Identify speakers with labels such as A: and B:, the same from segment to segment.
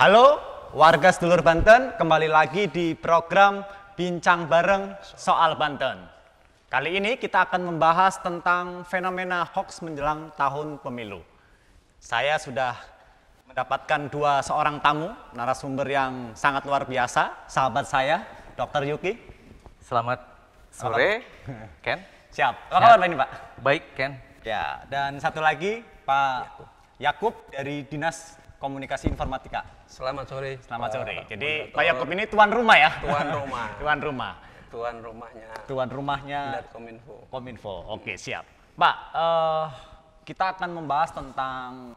A: Halo warga sedulur Banten, kembali lagi di program Bincang Bareng Soal Banten. Kali ini kita akan membahas tentang fenomena hoax menjelang tahun pemilu. Saya sudah mendapatkan seorang tamu, narasumber yang sangat luar biasa, sahabat saya, Dr. Yuki.
B: Selamat sore, Ken.
A: Siap. Apa kabar ini, Pak?
B: Baik, Ken.
A: Ya, dan satu lagi Pak Yakub dari Dinas Komunikasi Informatika.
C: Selamat sore.
A: Selamat sore. Jadi Pak Yakub ini tuan rumah ya?
C: Tuan rumah.
A: Tuan rumah.
C: Tuan rumahnya.
A: Tuan rumahnya. Kominfo. Oke, siap. Pak, kita akan membahas tentang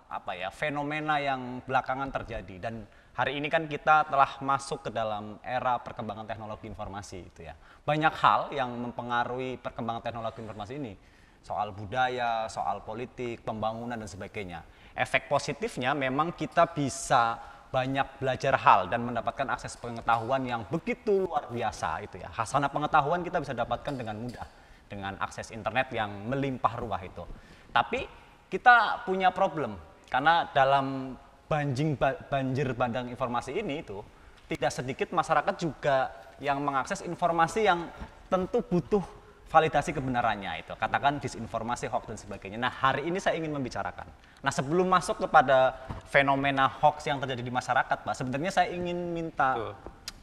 A: fenomena yang belakangan terjadi, dan hari ini kan kita telah masuk ke dalam era perkembangan teknologi informasi itu ya. Banyak hal yang mempengaruhi perkembangan teknologi informasi ini. Soal budaya, soal politik, pembangunan dan sebagainya. Efek positifnya memang kita bisa banyak belajar hal dan mendapatkan akses pengetahuan yang begitu luar biasa itu ya. Hasanah pengetahuan kita bisa dapatkan dengan mudah dengan akses internet yang melimpah ruah itu. Tapi kita punya problem karena dalam banjir bandang informasi ini itu tidak sedikit masyarakat juga yang mengakses informasi yang tentu butuh validasi kebenarannya itu, katakan disinformasi, hoax dan sebagainya. Nah, hari ini saya ingin membicarakan. Nah, sebelum masuk kepada fenomena hoax yang terjadi di masyarakat, Pak, sebenarnya saya ingin minta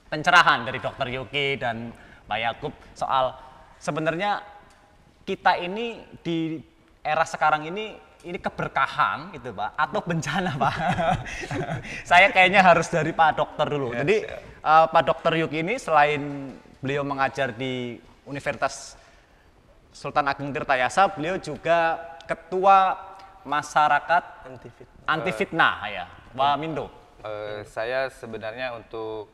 A: pencerahan dari Dr. Yuki dan Pak Yakub soal sebenarnya kita ini di era sekarang ini keberkahan gitu, Pak, atau bencana, Pak? Saya kayaknya harus dari Pak Dokter dulu. Jadi Pak Dr. Yuki ini selain beliau mengajar di Universitas Sultan Ageng Tirtayasa, beliau juga ketua masyarakat anti fitnah ya, Wamindo.
B: Saya sebenarnya untuk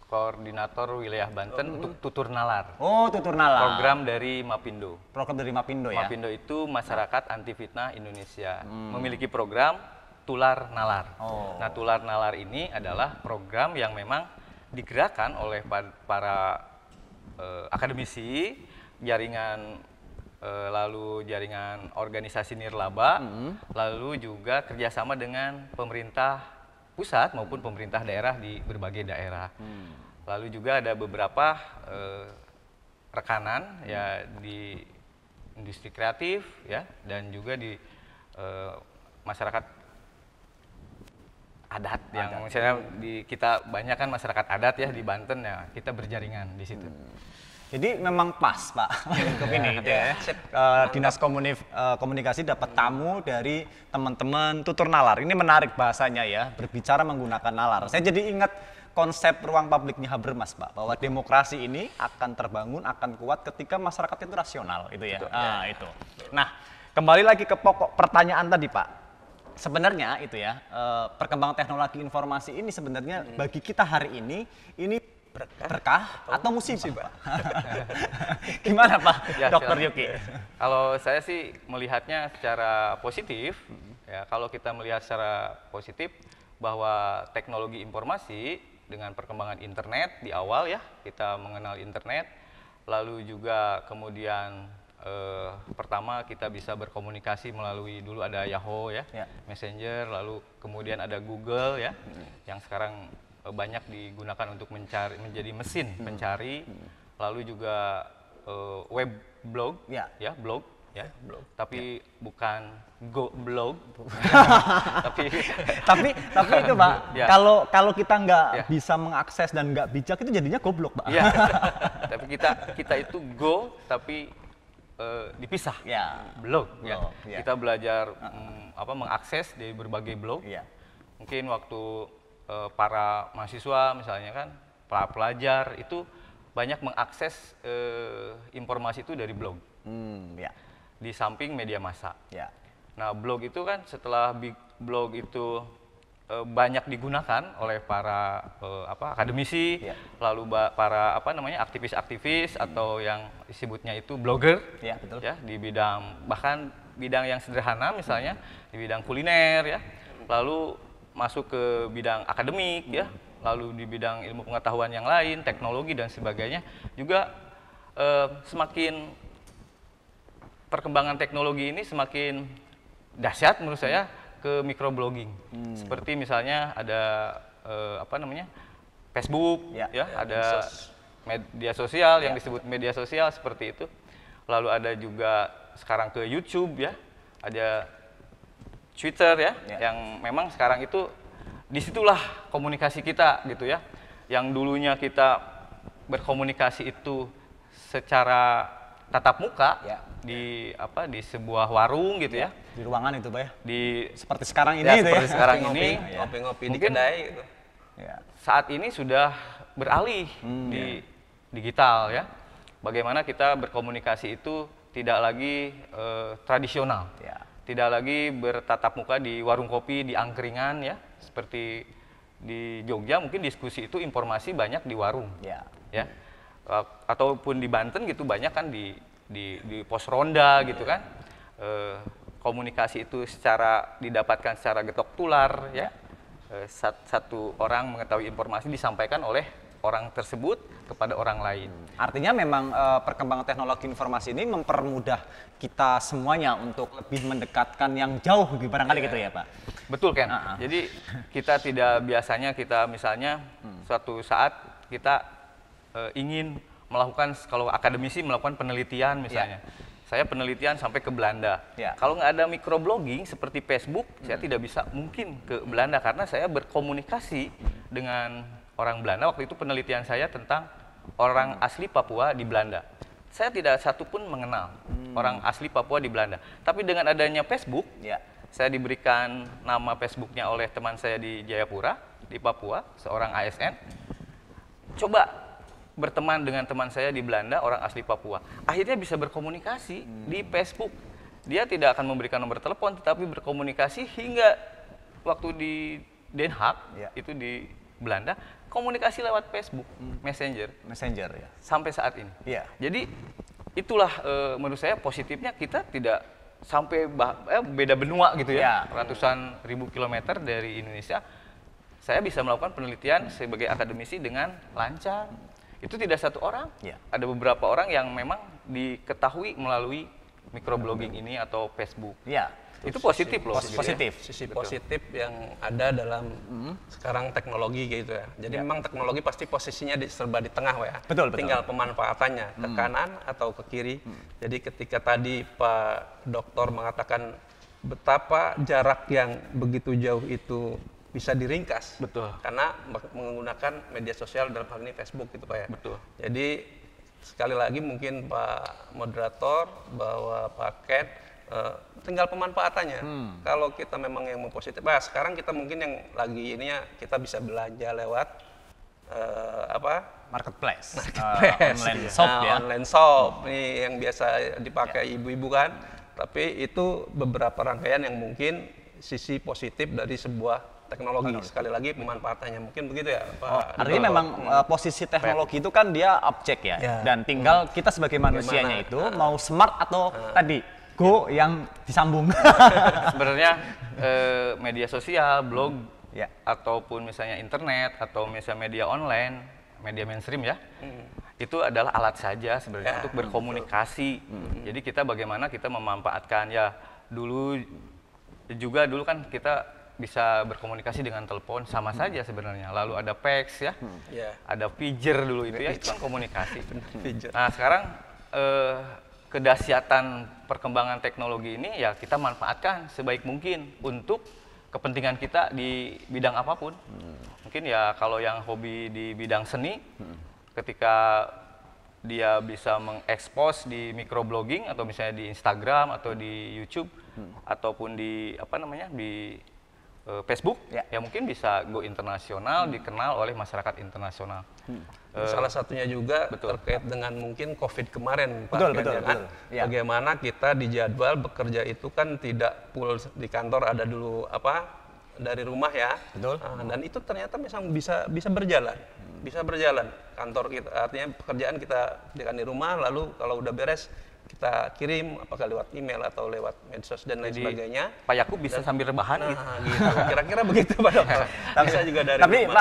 B: koordinator wilayah Banten untuk Tutur Nalar.
A: Oh, Tutur Nalar.
B: Program dari Mapindo.
A: Program dari Mapindo ya.
B: Mapindo itu Masyarakat Anti Fitnah Indonesia. Memiliki program Tular Nalar.
A: Oh.
B: Nah, Tular Nalar ini adalah program yang memang digerakkan oleh para akademisi, jaringan lalu jaringan organisasi nirlaba, lalu juga kerjasama dengan pemerintah pusat maupun pemerintah daerah di berbagai daerah. Lalu juga ada beberapa rekanan ya di industri kreatif ya, dan juga di masyarakat adat yang misalnya kita banyak kan masyarakat adat ya di Banten ya, kita berjaringan di situ.
A: Jadi memang pas, Pak, untuk ini gitu ya. Dinas Komunikasi dapat tamu dari teman-teman Tutur Nalar. Ini menarik bahasanya ya, berbicara menggunakan nalar. Saya jadi ingat konsep ruang publiknya Habermas, Pak, bahwa demokrasi ini akan terbangun, akan kuat ketika masyarakat itu rasional, itu ya. Itu. Nah, kembali lagi ke pokok pertanyaan tadi, Pak. Sebenarnya itu ya, perkembangan teknologi informasi ini sebenarnya bagi kita hari ini berkah atau musibah? Gimana, Pak Dr. Yuki?
B: Kalau saya sih melihatnya secara positif, ya kalau kita melihat secara positif bahwa teknologi informasi dengan perkembangan internet di awal ya, kita mengenal internet, lalu juga kemudian pertama kita bisa berkomunikasi melalui dulu ada Yahoo ya, Messenger, lalu kemudian ada Google ya, yang sekarang banyak digunakan untuk menjadi mesin pencari, lalu juga web blog blog tapi bukan go blog tapi
A: itu, Pak, kalau kita nggak bisa mengakses dan nggak bijak itu jadinya goblok, Pak.
B: Tapi kita itu go tapi dipisah blog ya. Kita belajar mengakses di berbagai blog. Mungkin waktu para mahasiswa misalnya kan, para pelajar itu banyak mengakses informasi itu dari blog, di samping media massa. Nah, blog itu kan setelah blog itu banyak digunakan oleh para akademisi, lalu para aktivis-aktivis atau yang disebutnya itu blogger,
A: betul.
B: Ya, di bahkan bidang yang sederhana misalnya di bidang kuliner ya, lalu masuk ke bidang akademik ya, lalu di bidang ilmu pengetahuan yang lain, teknologi dan sebagainya juga semakin perkembangan teknologi ini semakin dahsyat menurut saya, ke microblogging. Seperti misalnya ada Facebook,
A: Ya.
B: ada media sosial yang disebut media sosial seperti itu. Lalu ada juga sekarang ke YouTube ya, ada Twitter ya, yang memang sekarang itu disitulah komunikasi kita gitu ya. Yang dulunya kita berkomunikasi itu secara tatap muka di sebuah warung gitu ya.
A: Di ruangan itu, Pak ya. Seperti sekarang ini
B: Ya,
A: gitu
B: seperti
A: ya.
B: sekarang ini
C: Ngopi-ngopi di
B: mungkin
C: kedai gitu.
A: Ya.
B: saat ini sudah beralih di digital ya. Bagaimana kita berkomunikasi itu tidak lagi tradisional.
A: Ya.
B: Tidak lagi bertatap muka di warung kopi, di angkringan ya. Seperti di Jogja mungkin diskusi itu informasi banyak di warung.
A: Ya.
B: Ya. Ataupun di Banten gitu banyak kan di pos ronda gitu kan. Komunikasi itu didapatkan secara getok tular ya. Satu orang mengetahui informasi disampaikan oleh orang tersebut kepada orang lain.
A: Artinya memang perkembangan teknologi informasi ini mempermudah kita semuanya untuk lebih mendekatkan yang jauh barangkali gitu ya, Pak.
B: Betul kan? Jadi kita biasanya kita misalnya suatu saat kita ingin melakukan, kalau akademisi melakukan penelitian misalnya. Saya penelitian sampai ke Belanda. Kalau nggak ada microblogging seperti Facebook, saya tidak bisa mungkin ke Belanda karena saya berkomunikasi dengan orang Belanda. Waktu itu penelitian saya tentang orang asli Papua di Belanda. Saya tidak satupun mengenal orang asli Papua di Belanda. Tapi dengan adanya Facebook, saya diberikan nama Facebooknya oleh teman saya di Jayapura, di Papua, seorang ASN. Coba berteman dengan teman saya di Belanda, orang asli Papua. Akhirnya bisa berkomunikasi di Facebook. Dia tidak akan memberikan nomor telepon, tetapi berkomunikasi hingga waktu di Den Haag, itu di Belanda, komunikasi lewat Facebook, Messenger
A: Ya.
B: sampai saat ini.
A: Iya.
B: Jadi itulah menurut saya positifnya kita tidak sampai beda benua gitu ya, ratusan ribu kilometer dari Indonesia. Saya bisa melakukan penelitian sebagai akademisi dengan lancar. Itu tidak satu orang, ada beberapa orang yang memang diketahui melalui microblogging ini atau Facebook. Itu positif loh.
A: Positif.
C: Sisi positif yang ada dalam sekarang teknologi gitu ya. Jadi memang teknologi pasti posisinya serba di tengah ya.
A: Betul.
C: Tinggal pemanfaatannya ke kanan atau ke kiri. Jadi ketika tadi Pak Doktor mengatakan betapa jarak yang begitu jauh itu bisa diringkas.
B: Betul.
C: Karena menggunakan media sosial dalam hal ini Facebook gitu Pak ya.
B: Betul.
C: Jadi sekali lagi mungkin Pak Moderator bahwa paket tinggal pemanfaatannya. Kalau kita memang yang mau positif, sekarang kita mungkin yang lagi ininya kita bisa belanja lewat
A: marketplace.
C: online
A: shop ya.
C: Online shop nih yang biasa dipakai ibu-ibu kan. Tapi itu beberapa rangkaian yang mungkin sisi positif dari sebuah teknologi. Sekali lagi pemanfaatannya mungkin begitu ya Pak.
A: Artinya memang posisi teknologi itu kan dia objek ya. Dan tinggal kita sebagai manusianya itu mau smart atau tadi go yang disambung.
B: Sebenarnya media sosial, blog, ataupun misalnya internet atau misalnya media online, media mainstream ya, itu adalah alat saja sebenarnya untuk berkomunikasi. Jadi kita bagaimana kita memanfaatkan dulu kan kita bisa berkomunikasi dengan telepon sama saja sebenarnya. Lalu ada fax ya, ada pager dulu itu ya, itu kan komunikasi. Nah sekarang kedahsyatan perkembangan teknologi ini ya kita manfaatkan sebaik mungkin untuk kepentingan kita di bidang apapun. Mungkin ya kalau yang hobi di bidang seni, ketika dia bisa mengekspos di microblogging atau misalnya di Instagram atau di YouTube ataupun di di Facebook, ya mungkin bisa go internasional, dikenal oleh masyarakat internasional.
C: Salah satunya juga terkait dengan mungkin COVID kemarin, Pak.
A: Betul.
C: Bagaimana kita dijadwal bekerja itu kan tidak full di kantor, ada dulu dari rumah ya. Dan itu ternyata bisa berjalan. Bisa berjalan kantor kita, artinya pekerjaan kita di rumah, lalu kalau udah beres kita kirim apakah lewat email atau lewat medsos dan lain sebagainya.
B: Pak Yakub bisa sambil rebahan gitu.
C: Kira-kira begitu Pak Dokter. Bisa juga dari
A: Tapi
C: rumah.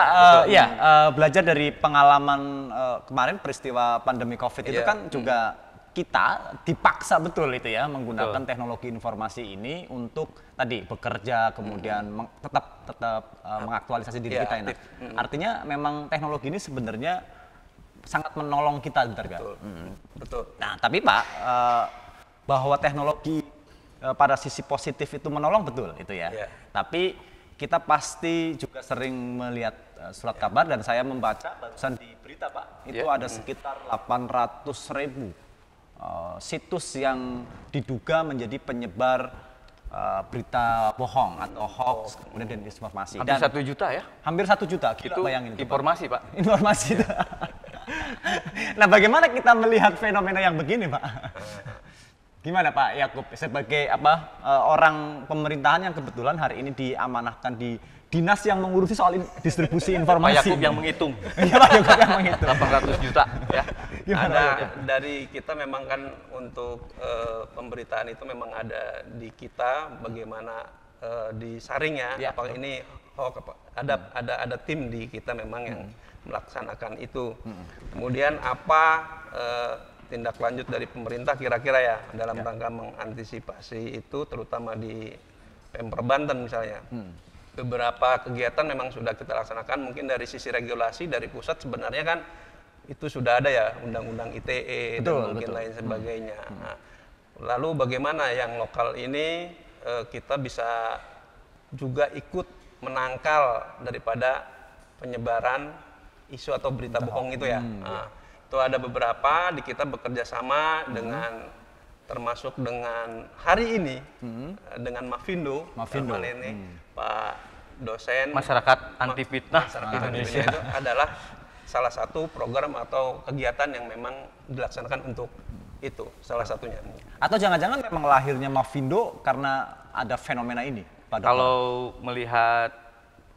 A: Pak, belajar dari pengalaman kemarin peristiwa pandemi COVID itu kan juga kita dipaksa betul itu ya menggunakan teknologi informasi ini untuk tadi bekerja, kemudian tetap mengaktualisasi diri kita. Artinya memang teknologi ini sebenarnya sangat menolong kita, betul kan?
C: Betul.
A: Nah, tapi Pak, bahwa teknologi pada sisi positif itu menolong, betul itu ya. Tapi kita pasti juga sering melihat surat kabar, dan saya membaca barusan di berita Pak, itu ada sekitar 800.000 situs yang diduga menjadi penyebar berita bohong atau hoax, kemudian disinformasi.
B: Hampir 1 juta ya?
A: Hampir 1 juta, gila,
B: itu
A: bayangin itu,
B: informasi Pak.
A: Informasi itu. Nah, bagaimana kita melihat fenomena yang begini, Pak? Gimana Pak Yakub sebagai orang pemerintahan yang kebetulan hari ini diamanahkan di dinas yang mengurusi soal distribusi informasi?
B: Pak Yakub yang menghitung.
A: Iya, Pak Yakub yang menghitung.
B: 800 juta ya.
C: Ada dari kita memang kan untuk pemberitaan itu memang ada di kita bagaimana disaring ya. Apakah ini hoax apa? Ada tim di kita memang yang melaksanakan itu. Kemudian apa tindak lanjut dari pemerintah kira-kira ya dalam rangka mengantisipasi itu, terutama di Pemprov Banten misalnya. Beberapa kegiatan memang sudah kita laksanakan, mungkin dari sisi regulasi dari pusat sebenarnya kan itu sudah ada ya, undang-undang ITE dan mungkin lain sebagainya. Nah, lalu bagaimana yang lokal ini kita bisa juga ikut menangkal daripada penyebaran isu atau berita bohong itu ya. Nah, itu ada beberapa di kita bekerja sama dengan termasuk dengan hari ini dengan Mafindo ini Pak dosen
B: Masyarakat Anti Fitnah
C: Indonesia itu adalah salah satu program atau kegiatan yang memang dilaksanakan untuk itu salah satunya.
A: Atau jangan-jangan memang lahirnya Mafindo karena ada fenomena ini, Pak Dokter?
B: Kalau melihat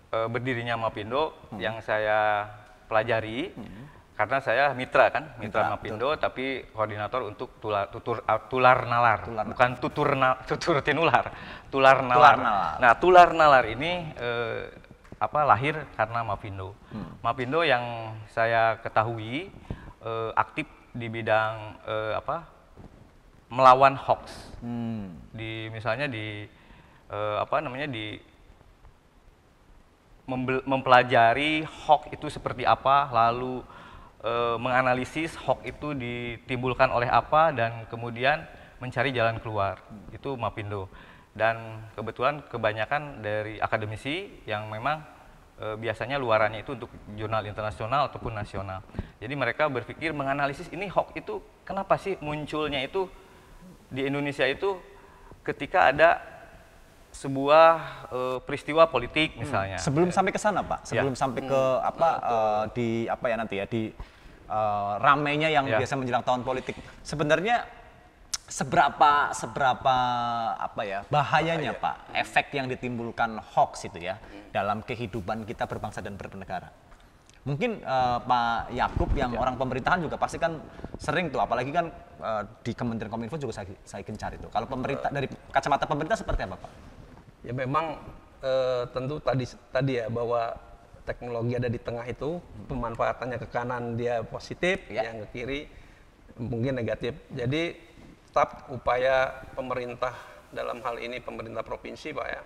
B: berdirinya Mafindo yang saya pelajari, karena saya mitra Mafindo, tapi koordinator untuk tular nalar, bukan tutur tinular, tular nalar. Nah, tular nalar ini lahir karena Mafindo. Mafindo yang saya ketahui aktif di bidang melawan hoax. Misalnya di mempelajari hoax itu seperti apa, lalu menganalisis hoax itu ditimbulkan oleh apa, dan kemudian mencari jalan keluar. Itu Mafindo. Dan kebetulan kebanyakan dari akademisi yang memang biasanya luarannya itu untuk jurnal internasional ataupun nasional. Jadi mereka berpikir menganalisis ini hoax itu kenapa sih munculnya itu di Indonesia itu ketika ada sebuah peristiwa politik misalnya.
A: Sebelum sampai ke sana Pak, sebelum sampai ke ramainya yang biasa menjelang tahun politik. Sebenarnya seberapa bahayanya Pak efek yang ditimbulkan hoax itu ya dalam kehidupan kita berbangsa dan bernegara? Mungkin Pak Yakub yang orang pemerintahan juga pasti kan sering tuh, apalagi kan di Kementerian Kominfo juga saya gencar itu. Kalau pemerintah, dari kacamata pemerintah seperti apa Pak?
C: Ya memang tentu tadi ya bahwa teknologi ada di tengah itu, pemanfaatannya ke kanan dia positif, yang ke kiri mungkin negatif. Jadi tetap upaya pemerintah dalam hal ini pemerintah provinsi Pak ya.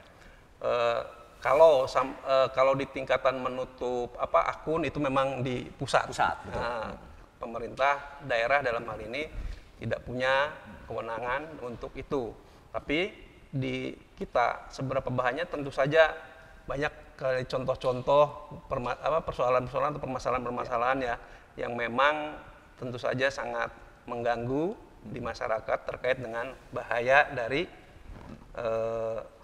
C: Kalau di tingkatan menutup akun itu memang di pusat. Nah, pemerintah daerah dalam hal ini tidak punya kewenangan untuk itu. Tapi di kita seberapa bahayanya tentu saja banyak kali contoh-contoh persoalan-persoalan atau permasalahan-permasalahan ya yang memang tentu saja sangat mengganggu di masyarakat terkait dengan bahaya dari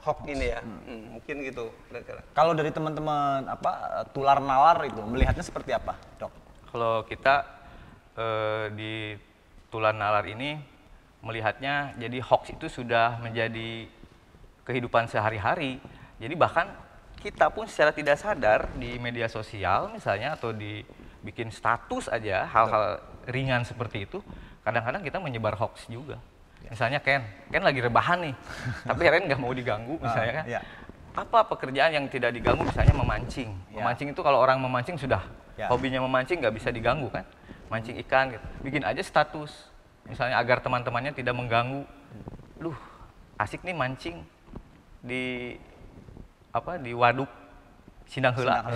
C: hoax ini ya. Mungkin gitu kira-kira.
A: Kalau dari teman-teman tular nalar itu melihatnya seperti apa, Dok?
B: Kalau kita di tular nalar ini melihatnya jadi hoax itu sudah menjadi kehidupan sehari-hari. Jadi bahkan kita pun secara tidak sadar di media sosial misalnya atau dibikin status aja hal-hal ringan seperti itu, kadang-kadang kita menyebar hoax juga. Misalnya Ken lagi rebahan nih, tapi Ken nggak mau diganggu misalnya kan. Apa pekerjaan yang tidak diganggu, misalnya memancing. Memancing itu kalau orang memancing sudah hobinya memancing nggak bisa diganggu kan. Mancing ikan gitu. Bikin aja status. misalnya agar teman-temannya tidak mengganggu. Duh, asik nih mancing di di waduk Sindang Heula.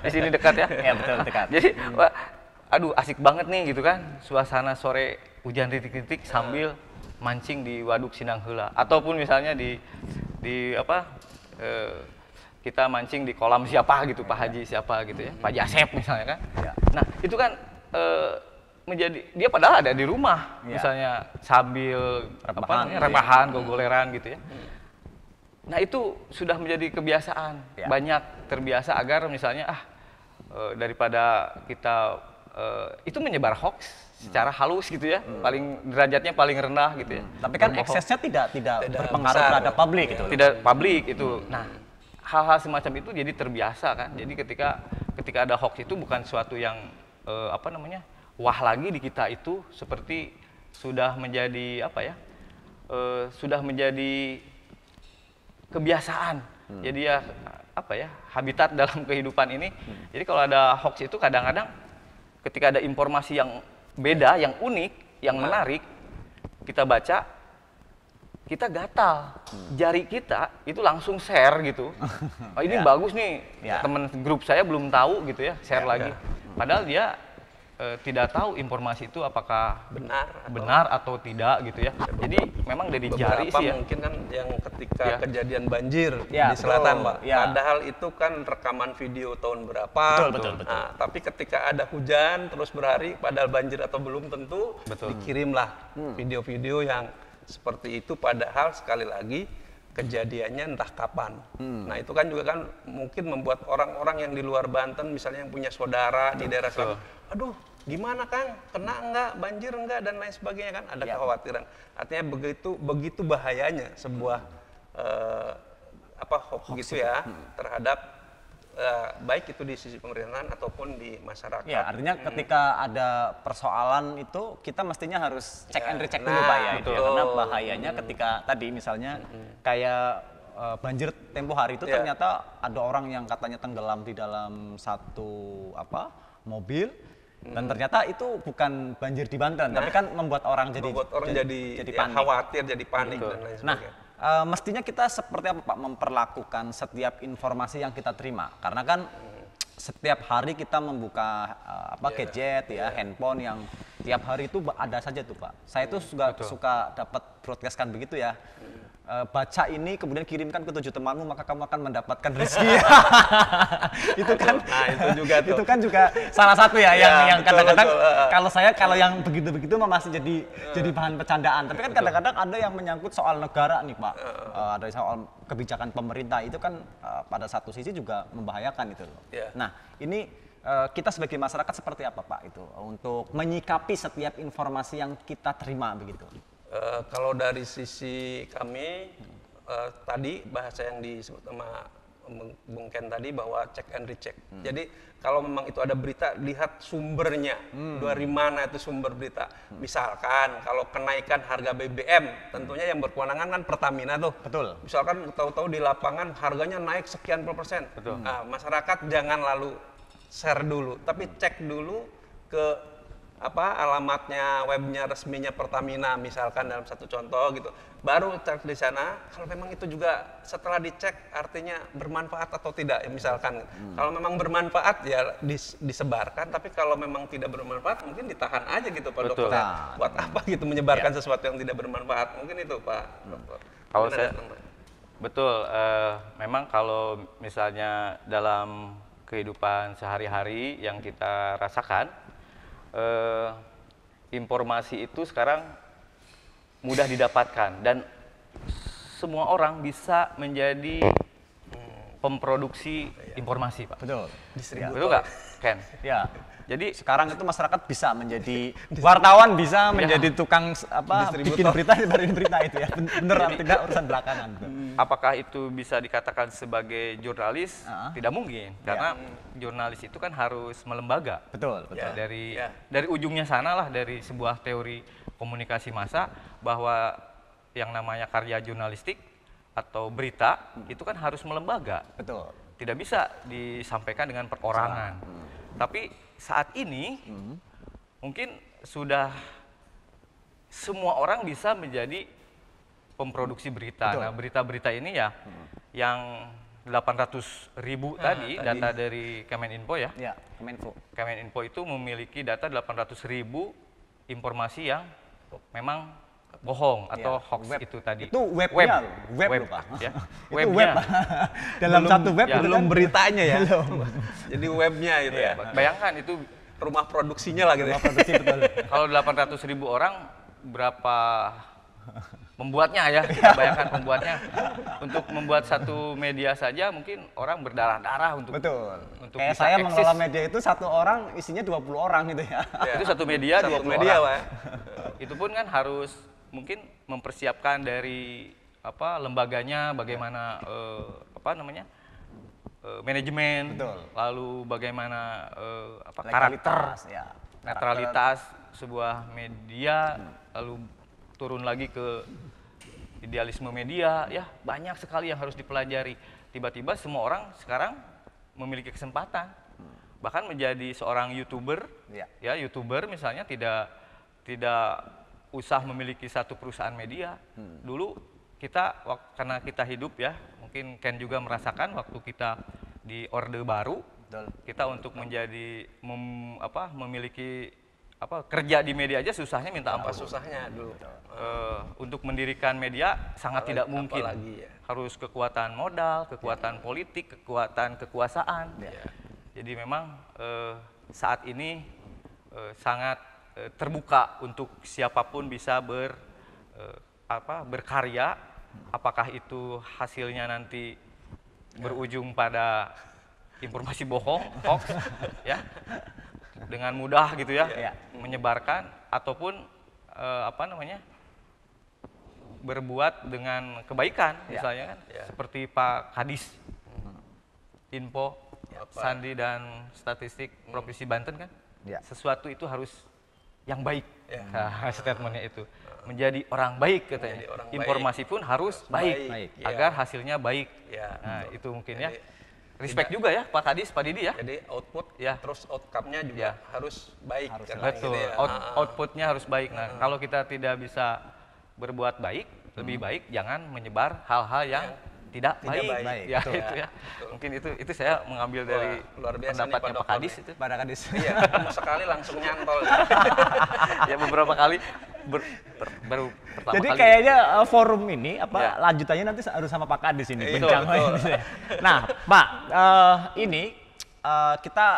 B: Di sini dekat ya.
A: Iya, betul, dekat.
B: Jadi, wah, aduh asik banget nih gitu kan. Suasana sore hujan rintik-rintik sambil mancing di waduk Sindang Heula. Ataupun misalnya di kita mancing di kolam siapa gitu, Pak Haji siapa gitu ya, Pak Jasep misalnya kan.
A: Ya.
B: Nah, itu kan menjadi dia padahal ada di rumah,
A: Ya.
B: misalnya sambil rebahan, gogoleran gitu ya. Nah, itu sudah menjadi kebiasaan.
A: Ya.
B: Banyak terbiasa agar misalnya daripada kita itu menyebar hoax secara halus gitu ya, paling derajatnya paling rendah gitu ya.
A: Tapi kan
B: Berbohong.
A: eksesnya tidak berpengaruh
C: besar.
A: terhadap publik gitu.
B: Tidak publik itu. Nah, hal-hal semacam itu jadi terbiasa kan. Jadi ketika ada hoax itu bukan suatu yang wah lagi di kita, itu seperti sudah menjadi sudah menjadi kebiasaan. Jadi ya habitat dalam kehidupan ini. Jadi kalau ada hoax itu kadang-kadang ketika ada informasi yang beda, yang unik, yang menarik, kita baca, kita gatal. Jari kita itu langsung share gitu. Oh, ini
A: Ya.
B: bagus nih,
A: Ya.
B: teman grup saya belum tahu gitu ya, share lagi. Padahal dia tidak tahu informasi itu apakah benar atau tidak gitu ya. Jadi memang dari jari
C: Beberapa
B: sih ya.
C: mungkin kan yang ketika
B: Ya.
C: kejadian banjir
A: Ya,
C: di selatan,
A: betul.
C: Pak.
A: Ya.
C: Padahal itu kan rekaman video tahun berapa.
A: Betul.
C: Nah, tapi ketika ada hujan terus berhari, padahal banjir atau belum tentu,
B: Betul.
C: dikirimlah video-video yang seperti itu. Padahal sekali lagi kejadiannya entah kapan. Nah, itu kan juga kan mungkin membuat orang-orang yang di luar Banten, misalnya yang punya saudara di daerah selatan, aduh gimana Kang, kena enggak, banjir enggak, dan lain sebagainya kan, ada
A: Ya.
C: kekhawatiran. Artinya begitu bahayanya sebuah hoax gitu ya terhadap baik itu di sisi pemerintahan ataupun di masyarakat.
A: Ya, artinya ketika ada persoalan itu kita mestinya harus cek and recheck dulu
C: Nah,
A: Pak ya, itu ya.
C: betul.
A: Karena bahayanya ketika tadi misalnya kayak banjir tempo hari itu
C: Ya.
A: ternyata ada orang yang katanya tenggelam di dalam satu mobil dan ternyata itu bukan banjir di Banten, tapi kan membuat orang jadi panik.
C: khawatir, jadi panik dan lain
A: Nah,
C: sebagainya.
A: mestinya kita seperti apa Pak memperlakukan setiap informasi yang kita terima? Karena kan setiap hari kita membuka gadget ya, handphone yang tiap hari itu ada saja tuh Pak. Saya tuh suka dapat broadcast kan begitu ya. Baca ini kemudian kirimkan ke 7 temanmu maka kamu akan mendapatkan rezeki. Itu kan
C: itu juga tuh.
A: itu kan juga salah satu ya, yang
C: betul,
A: kadang-kadang
C: betul.
A: kalau yang begitu-begitu mah masih jadi bahan bercandaan. Tapi kan kadang-kadang ada yang menyangkut soal negara nih Pak. Ada soal kebijakan pemerintah, itu kan pada satu sisi juga membahayakan itu loh.
C: Ya.
A: Nah, ini kita sebagai masyarakat seperti apa Pak itu untuk menyikapi setiap informasi yang kita terima begitu?
C: Kalau dari sisi kami, tadi bahasa yang disebut sama Bung Ken tadi bahwa check and recheck. Jadi kalau memang itu ada berita, lihat sumbernya, dari mana itu sumber berita. Misalkan kalau kenaikan harga BBM, tentunya yang berkewenangan kan Pertamina tuh.
A: Betul.
C: Misalkan tahu-tahu di lapangan harganya naik sekian %.
B: Betul.
C: Nah, masyarakat jangan lalu share dulu, tapi cek dulu ke alamatnya, webnya resminya Pertamina misalkan, dalam satu contoh gitu, baru cek di sana. Kalau memang itu juga setelah dicek artinya bermanfaat atau tidak ya, misalkan kalau memang bermanfaat ya disebarkan, tapi kalau memang tidak bermanfaat mungkin ditahan aja gitu Pak
B: Betul.
C: Dokter. Buat apa gitu menyebarkan sesuatu yang tidak bermanfaat, mungkin itu Pak Dokter.
B: Kalau
C: Gimana,
B: saya
C: Dokter?
B: betul, memang kalau misalnya dalam kehidupan sehari-hari yang kita rasakan, informasi itu sekarang mudah didapatkan dan semua orang bisa menjadi pemproduksi informasi, Pak.
A: Betul.
B: Betul nggak, Ken?
A: Ya.
B: Jadi
A: Sekarang itu masyarakat bisa menjadi wartawan, bisa menjadi tukang bikin berita, nyebarin berita itu ya. Bener atau tidak urusan belakangan.
B: apakah itu bisa dikatakan sebagai jurnalis? Tidak mungkin, karena jurnalis itu kan harus melembaga.
A: Betul.
C: Ya.
B: Dari ujungnya sana lah, dari sebuah teori komunikasi massa, bahwa yang namanya karya jurnalistik atau berita itu kan harus melembaga.
A: Betul.
B: Tidak bisa disampaikan dengan perorangan. Tapi saat ini mungkin sudah semua orang bisa menjadi pemproduksi berita.
A: Betul.
B: Nah, berita-berita ini ya yang 800.000 tadi data dari Kemeninfo ya.
A: Ya, Kominfo.
B: Kemeninfo itu memiliki data 800.000 informasi yang memang bohong atau
A: Ya,
B: hoax
A: web.
B: itu tadi.
A: Itu webnya, web loh, Pak.
B: Ya.
A: Itu
B: Webnya.
A: web, Pak. Dalam satu web
B: ya,
A: itu
C: belum
A: kan
C: beritanya ya. Jadi webnya itu ya.
B: Bayangkan itu
C: Rumah produksinya lah gitu ya.
A: produksi betul.
B: kalau 800.000 orang berapa membuatnya ya, kita bayangkan pembuatnya. Untuk membuat satu media saja mungkin orang berdarah-darah untuk
A: Betul.
B: untuk
A: Kayak
B: bisa
A: saya
B: eksis.
A: mengelola media itu satu orang isinya 20 orang gitu ya.
C: Ya.
B: Itu satu media,
C: Satu
B: 20
C: media,
B: orang.
C: Pak.
B: Itu pun kan harus mungkin mempersiapkan dari lembaganya, bagaimana manajemen,
A: Betul.
B: lalu bagaimana karakter,
A: Legalitas, ya.
B: netralitas sebuah media, lalu turun lagi ke idealisme media, ya banyak sekali yang harus dipelajari. Tiba-tiba semua orang sekarang memiliki kesempatan, bahkan menjadi seorang YouTuber, ya YouTuber misalnya tidak usah memiliki satu perusahaan media. Dulu kita karena kita hidup ya, mungkin Ken juga merasakan waktu kita di Orde Baru,
A: Betul.
B: kita untuk menjadi memiliki kerja di media aja susahnya minta ampun.
C: Susahnya dulu.
B: Untuk mendirikan media sangat tidak mungkin.
C: Apalagi ya.
B: Harus kekuatan modal, kekuatan politik, kekuatan kekuasaan. Jadi memang saat ini sangat terbuka untuk siapapun bisa berkarya. Apakah itu hasilnya nanti berujung pada informasi bohong, hoax, ya, dengan mudah gitu ya, menyebarkan ataupun berbuat dengan kebaikan, misalnya kan, seperti Pak Kadis, Info, Sandi dan Statistik Provinsi Banten kan, sesuatu itu harus yang baik, statementnya itu. Menjadi orang baik katanya.
C: Orang
B: Informasi pun harus baik, agar hasilnya baik. Nah, itu mungkin ya. Respect juga ya Pak Kadis, Pak Didi ya.
C: Jadi output,
B: Ya.
C: terus outcome-nya juga harus baik.
B: Betul. Outputnya harus baik. Nah, kalau kita tidak bisa berbuat baik, lebih baik jangan menyebar hal-hal yang tidak baik. Ya,
A: Betul.
B: itu ya. Mungkin itu saya mengambil dari
C: luar biasa nih,
B: pendapatnya
C: Pak
B: Pak Kadis
C: Dokter.
B: itu.
A: Pada Kadis.
C: Iya, ketemu sekali langsung nyantol.
B: Ya beberapa kali baru pertama
A: Jadi
B: kali.
A: kayaknya forum ini
B: Ya.
A: lanjutannya nanti harus sama Pak Kadis ini
B: Betul,
A: bincang.
B: betul.
A: Nah, Pak, ini kita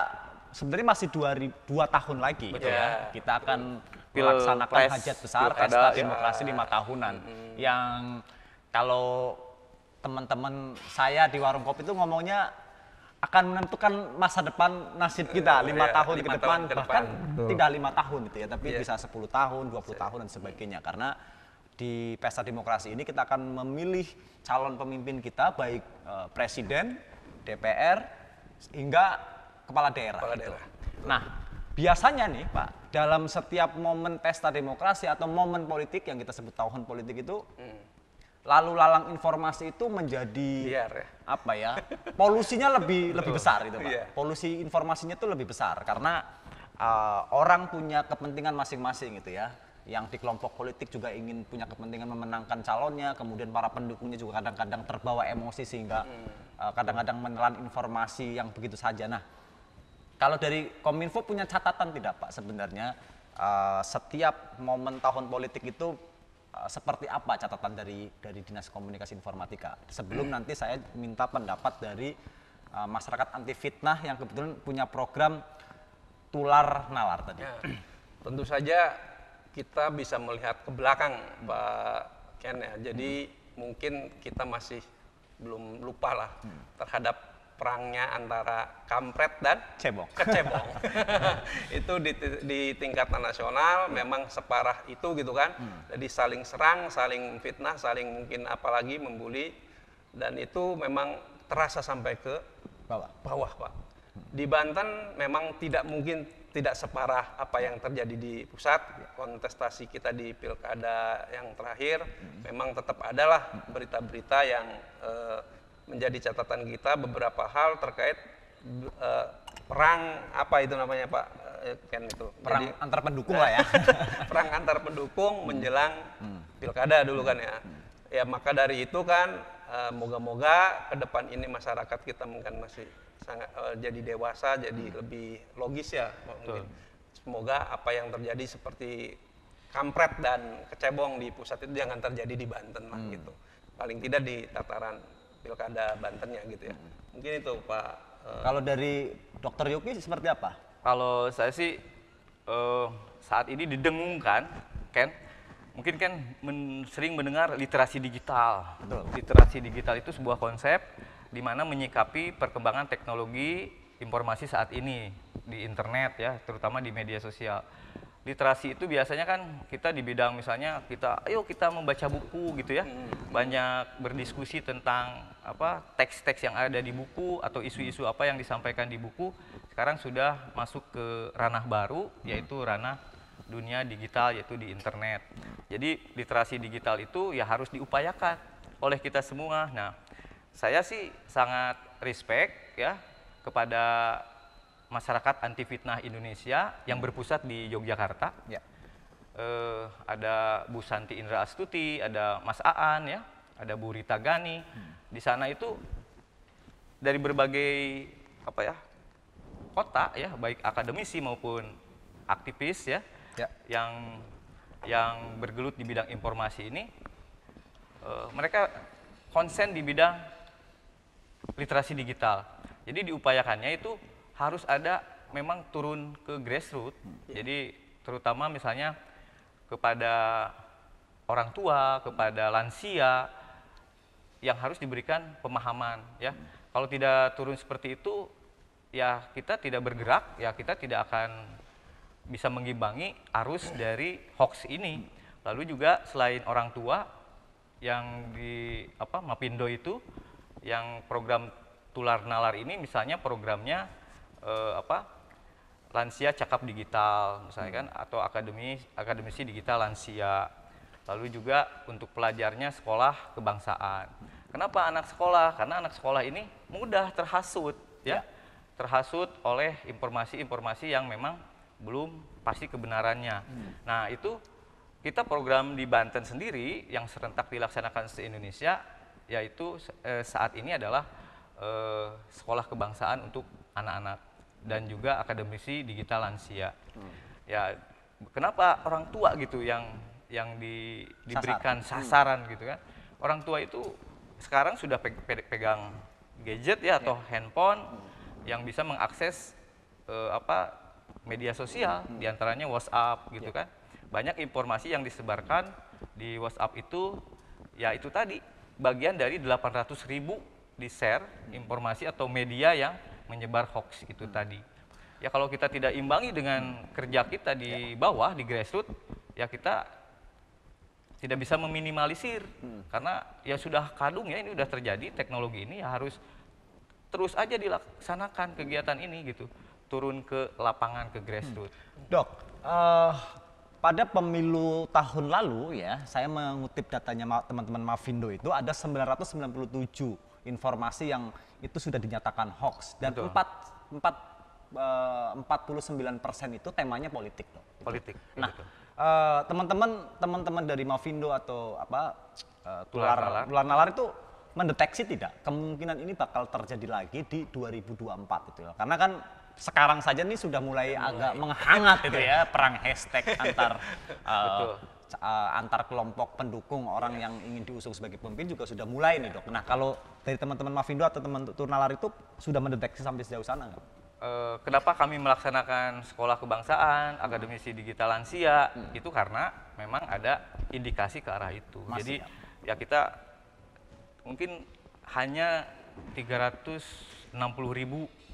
A: sebenarnya masih 2 tahun lagi gitu ya. Kita akan melaksanakan
B: Pilpres,
A: hajat besar
B: pilkada,
A: pesta
B: ya.
A: demokrasi 5 tahunan. Yang kalau teman-teman saya di warung kopi itu ngomongnya akan menentukan masa depan nasib kita 5 tahun ke
C: 5
A: depan,
C: tahun ke
A: bahkan
C: depan.
A: tidak 5 tahun gitu ya, tapi bisa 10 tahun, 20 tahun dan sebagainya. Karena di pesta demokrasi ini kita akan memilih calon pemimpin kita, baik presiden, DPR, hingga kepala daerah. Nah, biasanya nih Pak, dalam setiap momen pesta demokrasi atau momen politik yang kita sebut tahun politik itu, lalu lalang informasi itu menjadi
C: Liar ya.
A: apa ya, polusinya lebih besar gitu Pak.
C: Iya.
A: Polusi informasinya itu lebih besar karena orang punya kepentingan masing-masing gitu ya. Yang di kelompok politik juga ingin punya kepentingan memenangkan calonnya, kemudian para pendukungnya juga kadang-kadang terbawa emosi sehingga kadang-kadang menelan informasi yang begitu saja. Nah, kalau dari Kominfo punya catatan tidak Pak sebenarnya setiap momen tahun politik itu seperti apa catatan dari Dinas Komunikasi Informatika? Sebelum nanti saya minta pendapat dari masyarakat anti fitnah yang kebetulan punya program Tular Nalar tadi.
C: Ya, tentu saja kita bisa melihat ke belakang Pak Ken ya. Jadi mungkin kita masih belum lupa lah terhadap perangnya antara kampret dan
A: Cebong.
C: kecebong. Itu di tingkatan nasional memang separah itu gitu kan. Jadi saling serang, saling fitnah, saling mungkin apalagi membuli, dan itu memang terasa sampai ke bawah Pak. Di Banten memang tidak mungkin tidak separah apa yang terjadi di pusat. Kontestasi kita di pilkada yang terakhir memang tetap adalah berita-berita yang menjadi catatan kita, beberapa hal terkait perang apa itu namanya Pak Ken itu.
A: Perang
C: Jadi,
A: antar pendukung lah ya.
C: perang antar pendukung mendukung menjelang pilkada dulu kan ya. Ya maka dari itu kan moga-moga ke depan ini masyarakat kita mungkin masih sangat jadi dewasa, jadi lebih logis ya mungkin. Semoga apa yang terjadi seperti kampret dan kecebong di pusat itu jangan terjadi di Banten lah gitu. Paling tidak di tataran pilkada Bantennya gitu ya. Mungkin itu Pak.
A: Kalau dari Dr. Yogi seperti apa?
B: Kalau saya sih saat ini didengungkan, Ken, mungkin kan sering mendengar literasi digital.
A: Betul.
B: Literasi digital itu sebuah konsep di mana menyikapi perkembangan teknologi informasi saat ini di internet ya, terutama di media sosial. Literasi itu biasanya kan kita di bidang misalnya ayo kita membaca buku gitu ya, banyak berdiskusi tentang apa teks-teks yang ada di buku atau isu-isu apa yang disampaikan di buku. Sekarang sudah masuk ke ranah baru, yaitu ranah dunia digital, yaitu di internet. Jadi literasi digital itu ya harus diupayakan oleh kita semua. Nah, saya sih sangat respect ya kepada masyarakat anti fitnah Indonesia yang berpusat di Yogyakarta.
A: Ya.
B: Ada Bu Santi Indra Astuti, ada Mas Aan ya, ada Bu Rita Gani. Di sana itu dari berbagai apa ya kota ya, baik akademisi maupun aktivis ya, yang bergelut di bidang informasi ini, mereka konsen di bidang literasi digital. Jadi diupayakannya itu harus ada memang turun ke grassroots. Jadi terutama misalnya kepada orang tua, kepada lansia yang harus diberikan pemahaman ya. Kalau tidak turun seperti itu ya kita tidak bergerak, ya kita tidak akan bisa mengimbangi arus dari hoax ini. Lalu juga selain orang tua yang di Mapindo itu yang program Tular Nalar ini misalnya programnya lansia cakap digital misalnya kan, atau akademisi digital lansia. Lalu juga untuk pelajarnya sekolah kebangsaan. Kenapa anak sekolah? Karena anak sekolah ini mudah terhasut ya. Terhasut oleh informasi-informasi yang memang belum pasti kebenarannya. Nah, itu kita program di Banten sendiri yang serentak dilaksanakan se-Indonesia, yaitu saat ini adalah sekolah kebangsaan untuk anak-anak dan juga akademisi digital lansia. Ya, kenapa orang tua gitu yang diberikan sasaran gitu kan? Orang tua itu sekarang sudah pegang gadget ya atau handphone yang bisa mengakses media sosial, diantaranya WhatsApp gitu kan. Banyak informasi yang disebarkan di WhatsApp itu, ya itu tadi bagian dari 800.000 di-share informasi atau media yang menyebar hoax itu tadi. Ya kalau kita tidak imbangi dengan kerja kita di bawah, di grassroots, ya kita tidak bisa meminimalisir. Karena ya sudah kadung ya, ini sudah terjadi, teknologi ini ya harus terus aja dilaksanakan kegiatan ini gitu. Turun ke lapangan, ke grassroots.
A: Dok, pada pemilu tahun lalu ya, saya mengutip datanya teman-teman Mavindo itu ada 997 informasi yang itu sudah dinyatakan hoax dan 49% itu temanya politik, Dok.
B: Politik.
A: Nah, teman-teman dari Mavindo atau Tular Nalar itu mendeteksi tidak kemungkinan ini bakal terjadi lagi di 2024 itu ya. Karena kan sekarang saja nih sudah mulai agak menghangat itu ya, perang hashtag antar kelompok pendukung orang yang ingin diusung sebagai pemimpin juga sudah mulai nih, Dok. Nah, kalau dari teman-teman Mavindo atau teman Turnalar itu sudah mendeteksi sampai sejauh sana nggak?
B: Kenapa kami melaksanakan sekolah kebangsaan, akademisi digital lansia, itu karena memang ada indikasi ke arah itu. Jadi ya kita mungkin hanya 360.000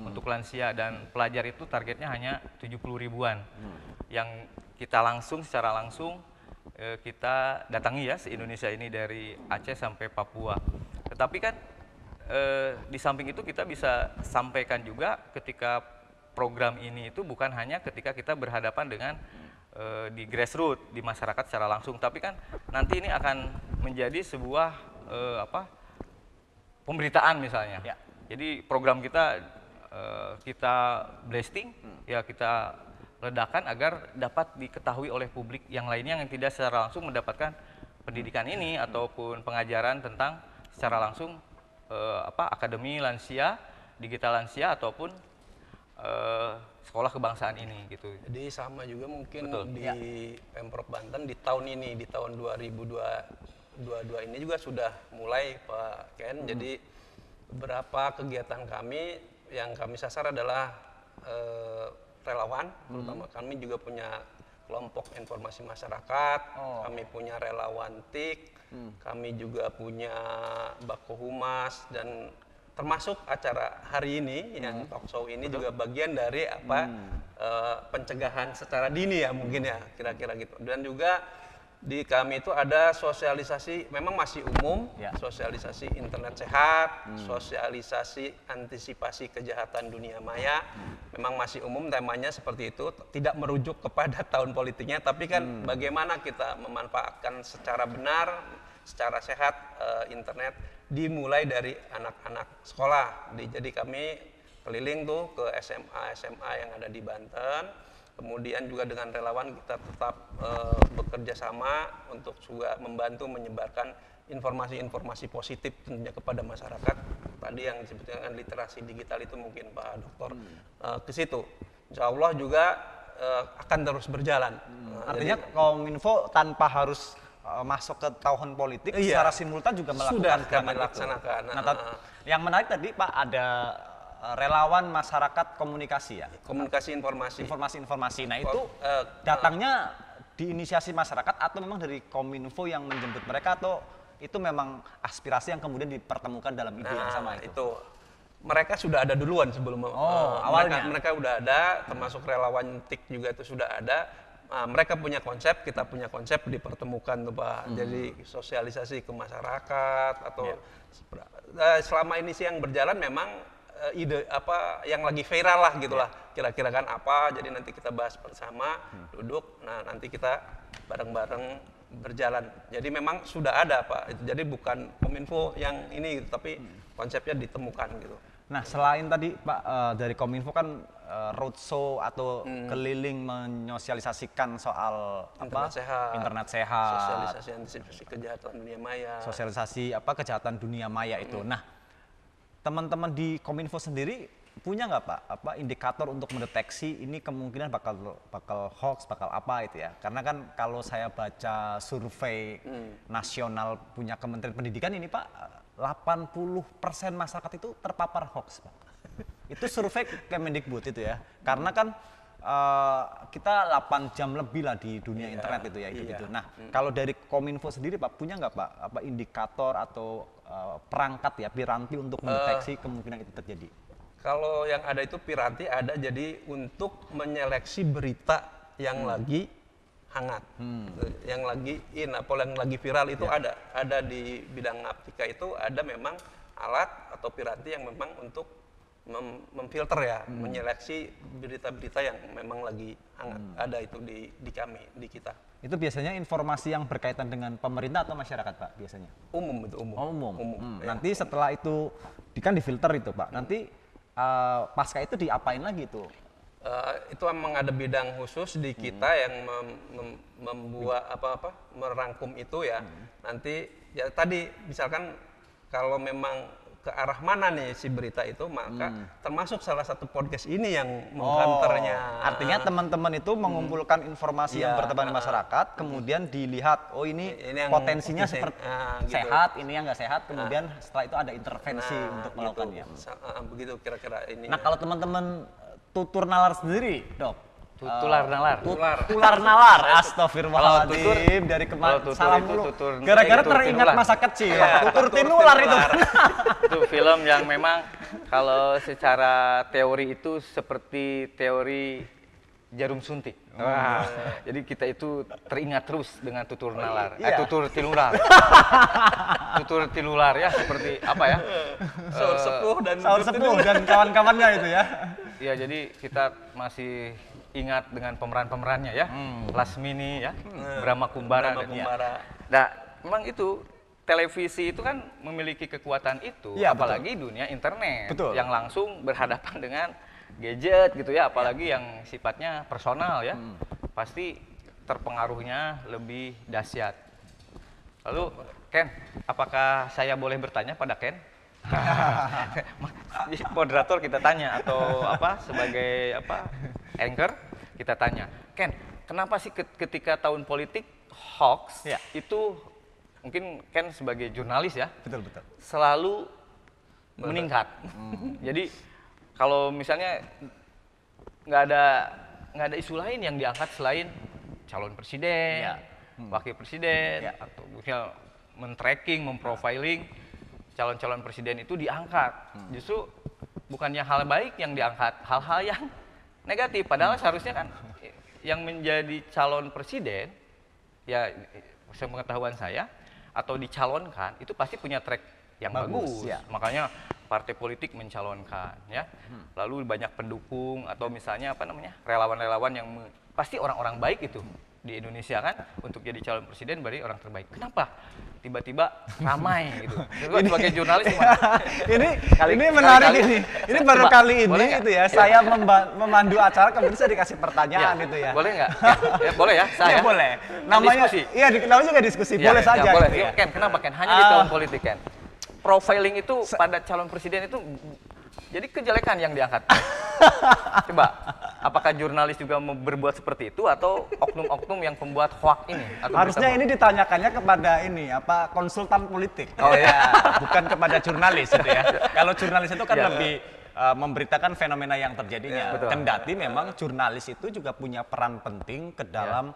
B: untuk lansia dan pelajar itu targetnya hanya 70 ribuan. Yang kita secara langsung kita datangi ya se-Indonesia ini dari Aceh sampai Papua. Tetapi kan di samping itu kita bisa sampaikan juga ketika program ini itu bukan hanya ketika kita berhadapan dengan di grassroots, di masyarakat secara langsung, tapi kan nanti ini akan menjadi sebuah pemberitaan misalnya. Jadi program kita blasting, ya kita ledakan agar dapat diketahui oleh publik yang lainnya yang tidak secara langsung mendapatkan pendidikan ini ataupun pengajaran tentang secara langsung akademi lansia, digital lansia ataupun sekolah kebangsaan ini gitu.
C: Jadi sama juga mungkin
B: Betul.
C: di Pemprov Banten di tahun ini, di tahun 2022 ini juga sudah mulai Pak Ken. Jadi beberapa kegiatan kami yang kami sasar adalah relawan, terutama kami juga punya kelompok informasi masyarakat, kami punya relawan TIK, kami juga punya Bako Humas, dan termasuk acara hari ini yang talk show ini juga bagian dari pencegahan secara dini ya mungkin ya kira-kira gitu. Dan juga di kami itu ada sosialisasi, memang masih umum, sosialisasi internet sehat, sosialisasi antisipasi kejahatan dunia maya, memang masih umum temanya seperti itu, tidak merujuk kepada tahun politiknya, tapi kan bagaimana kita memanfaatkan secara benar, secara sehat internet, dimulai dari anak-anak sekolah. Jadi kami keliling tuh ke SMA yang ada di Banten. Kemudian juga dengan relawan kita tetap bekerja sama untuk juga membantu menyebarkan informasi-informasi positif tentunya kepada masyarakat. Tadi yang disebutkan dengan literasi digital itu mungkin Pak Dokter ke situ. Insya Allah juga akan terus berjalan.
A: Artinya Kominfo tanpa harus masuk ke tahun politik, secara simultan juga melakukan
C: kami laksanakan.
A: Nah, yang menarik tadi Pak, ada relawan masyarakat komunikasi ya?
C: Komunikasi informasi.
A: Informasi. Nah itu datangnya diinisiasi masyarakat atau memang dari Kominfo yang menjemput mereka, atau itu memang aspirasi yang kemudian dipertemukan dalam ide yang sama itu?
C: Mereka sudah ada duluan sebelum
A: awalnya.
C: Mereka udah ada, termasuk relawan TIK juga itu sudah ada. Mereka punya konsep, kita punya konsep, dipertemukan tuh Pak. Jadi sosialisasi ke masyarakat atau selama ini sih yang berjalan memang ide apa yang lagi viral lah gitulah, kira-kira kan apa, jadi nanti kita bahas bersama, duduk, nah nanti kita bareng-bareng berjalan. Jadi memang sudah ada Pak, jadi bukan Kominfo yang ini, tapi konsepnya ditemukan gitu.
A: Nah selain tadi Pak dari Kominfo kan roadshow atau keliling menyosialisasikan soal internet sehat,
C: sosialisasi antisipasi kejahatan dunia maya,
A: sosialisasi kejahatan dunia maya itu. Nah teman-teman di Kominfo sendiri punya nggak Pak indikator untuk mendeteksi ini kemungkinan bakal hoax, bakal apa itu ya? Karena kan kalau saya baca survei nasional punya Kementerian Pendidikan ini Pak, 80% masyarakat itu terpapar hoax Pak. Itu survei Kemendikbud itu ya. Karena kan kita 8 jam lebih lah di dunia internet itu ya. Gitu. Nah kalau dari Kominfo sendiri Pak, punya nggak Pak indikator atau perangkat ya, piranti untuk mendeteksi kemungkinan itu terjadi?
C: Kalau yang ada itu piranti ada, jadi untuk menyeleksi berita yang lagi hangat, yang lagi yang lagi viral itu ada di bidang aptika itu ada memang alat atau piranti yang memang untuk memfilter ya, menyeleksi berita-berita yang memang lagi hangat. Ada itu di kami, di kita.
A: Itu biasanya informasi yang berkaitan dengan pemerintah atau masyarakat Pak biasanya?
C: Umum itu, umum.
A: Umum. Nanti setelah itu kan difilter itu Pak. Nanti pasca itu diapain lagi itu?
C: Itu memang ada bidang khusus di kita yang membuat merangkum itu ya. Nanti ya tadi misalkan kalau memang ke arah mana nih si berita itu, maka termasuk salah satu podcast ini yang mengkanternya.
A: Artinya teman-teman itu mengumpulkan informasi yang bertebaran di masyarakat, kemudian dilihat, ini yang potensinya seperti sehat, ini yang nggak sehat, kemudian setelah itu ada intervensi untuk melakukannya.
C: Begitu kira-kira ini.
A: Nah kalau teman-teman tutur nalar sendiri, Dok.
B: Tular nalar.
A: Tular nalar. Astagfirullahaladzim. Dari kemarin salam dulu. Gara-gara teringat masa kecil. Tutur tinular itu.
B: Itu film yang memang kalau secara teori itu seperti teori jarum suntik. Jadi kita itu teringat terus dengan tutur nalar. Tutur tinular. Tutur tinular ya, seperti apa ya?
C: Saur sepuh
A: dan kawan-kawannya itu ya.
B: Ya, jadi kita masih ingat dengan pemeran-pemerannya ya, Lasmini ya, Brahma Kumbara. Nah, memang itu televisi itu kan memiliki kekuatan itu, apalagi dunia internet yang langsung berhadapan dengan gadget gitu ya, apalagi yang sifatnya personal ya, pasti terpengaruhnya lebih dahsyat. Lalu Ken, apakah saya boleh bertanya pada Ken? Moderator kita tanya atau sebagai anchor kita tanya, Ken, kenapa sih ketika tahun politik hoax itu mungkin Ken sebagai jurnalis ya,
A: betul
B: selalu meningkat. Jadi kalau misalnya nggak ada isu lain yang diangkat selain calon presiden, wakil presiden, atau misal men-tracking, memprofiling calon-calon presiden itu diangkat. Justru bukannya hal baik yang diangkat, hal-hal yang negatif. Padahal seharusnya kan yang menjadi calon presiden, ya sepengetahuan saya, atau dicalonkan itu pasti punya track yang bagus. Makanya partai politik mencalonkan, ya. Lalu banyak pendukung atau misalnya relawan-relawan yang pasti orang-orang baik itu di Indonesia kan untuk jadi calon presiden berarti orang terbaik. Kenapa tiba-tiba ramai gitu? Sebagai jurnalis gimana?
A: ini menarik ini. Ini baru kali ini itu ya. Saya memandu acara kemudian saya dikasih pertanyaan itu ya.
B: Boleh nggak? Ya, boleh ya, saya.
A: Ya, boleh. Namanya
B: diskusi.
A: Iya, namanya juga diskusi. Boleh saja.
B: Ya, boleh.
A: Gitu ya.
B: Ken, kenapa Ken? Hanya di tahun politik Ken. Profiling itu pada calon presiden itu jadi kejelekan yang diangkat. Coba, apakah jurnalis juga berbuat seperti itu atau oknum-oknum yang pembuat hoax ini? Atau
A: harusnya ini ditanyakannya kepada konsultan politik.
B: Oh ya,
A: bukan kepada jurnalis gitu ya. Kalau jurnalis itu kan lebih memberitakan fenomena yang terjadinya. Kendati memang jurnalis itu juga punya peran penting ke dalam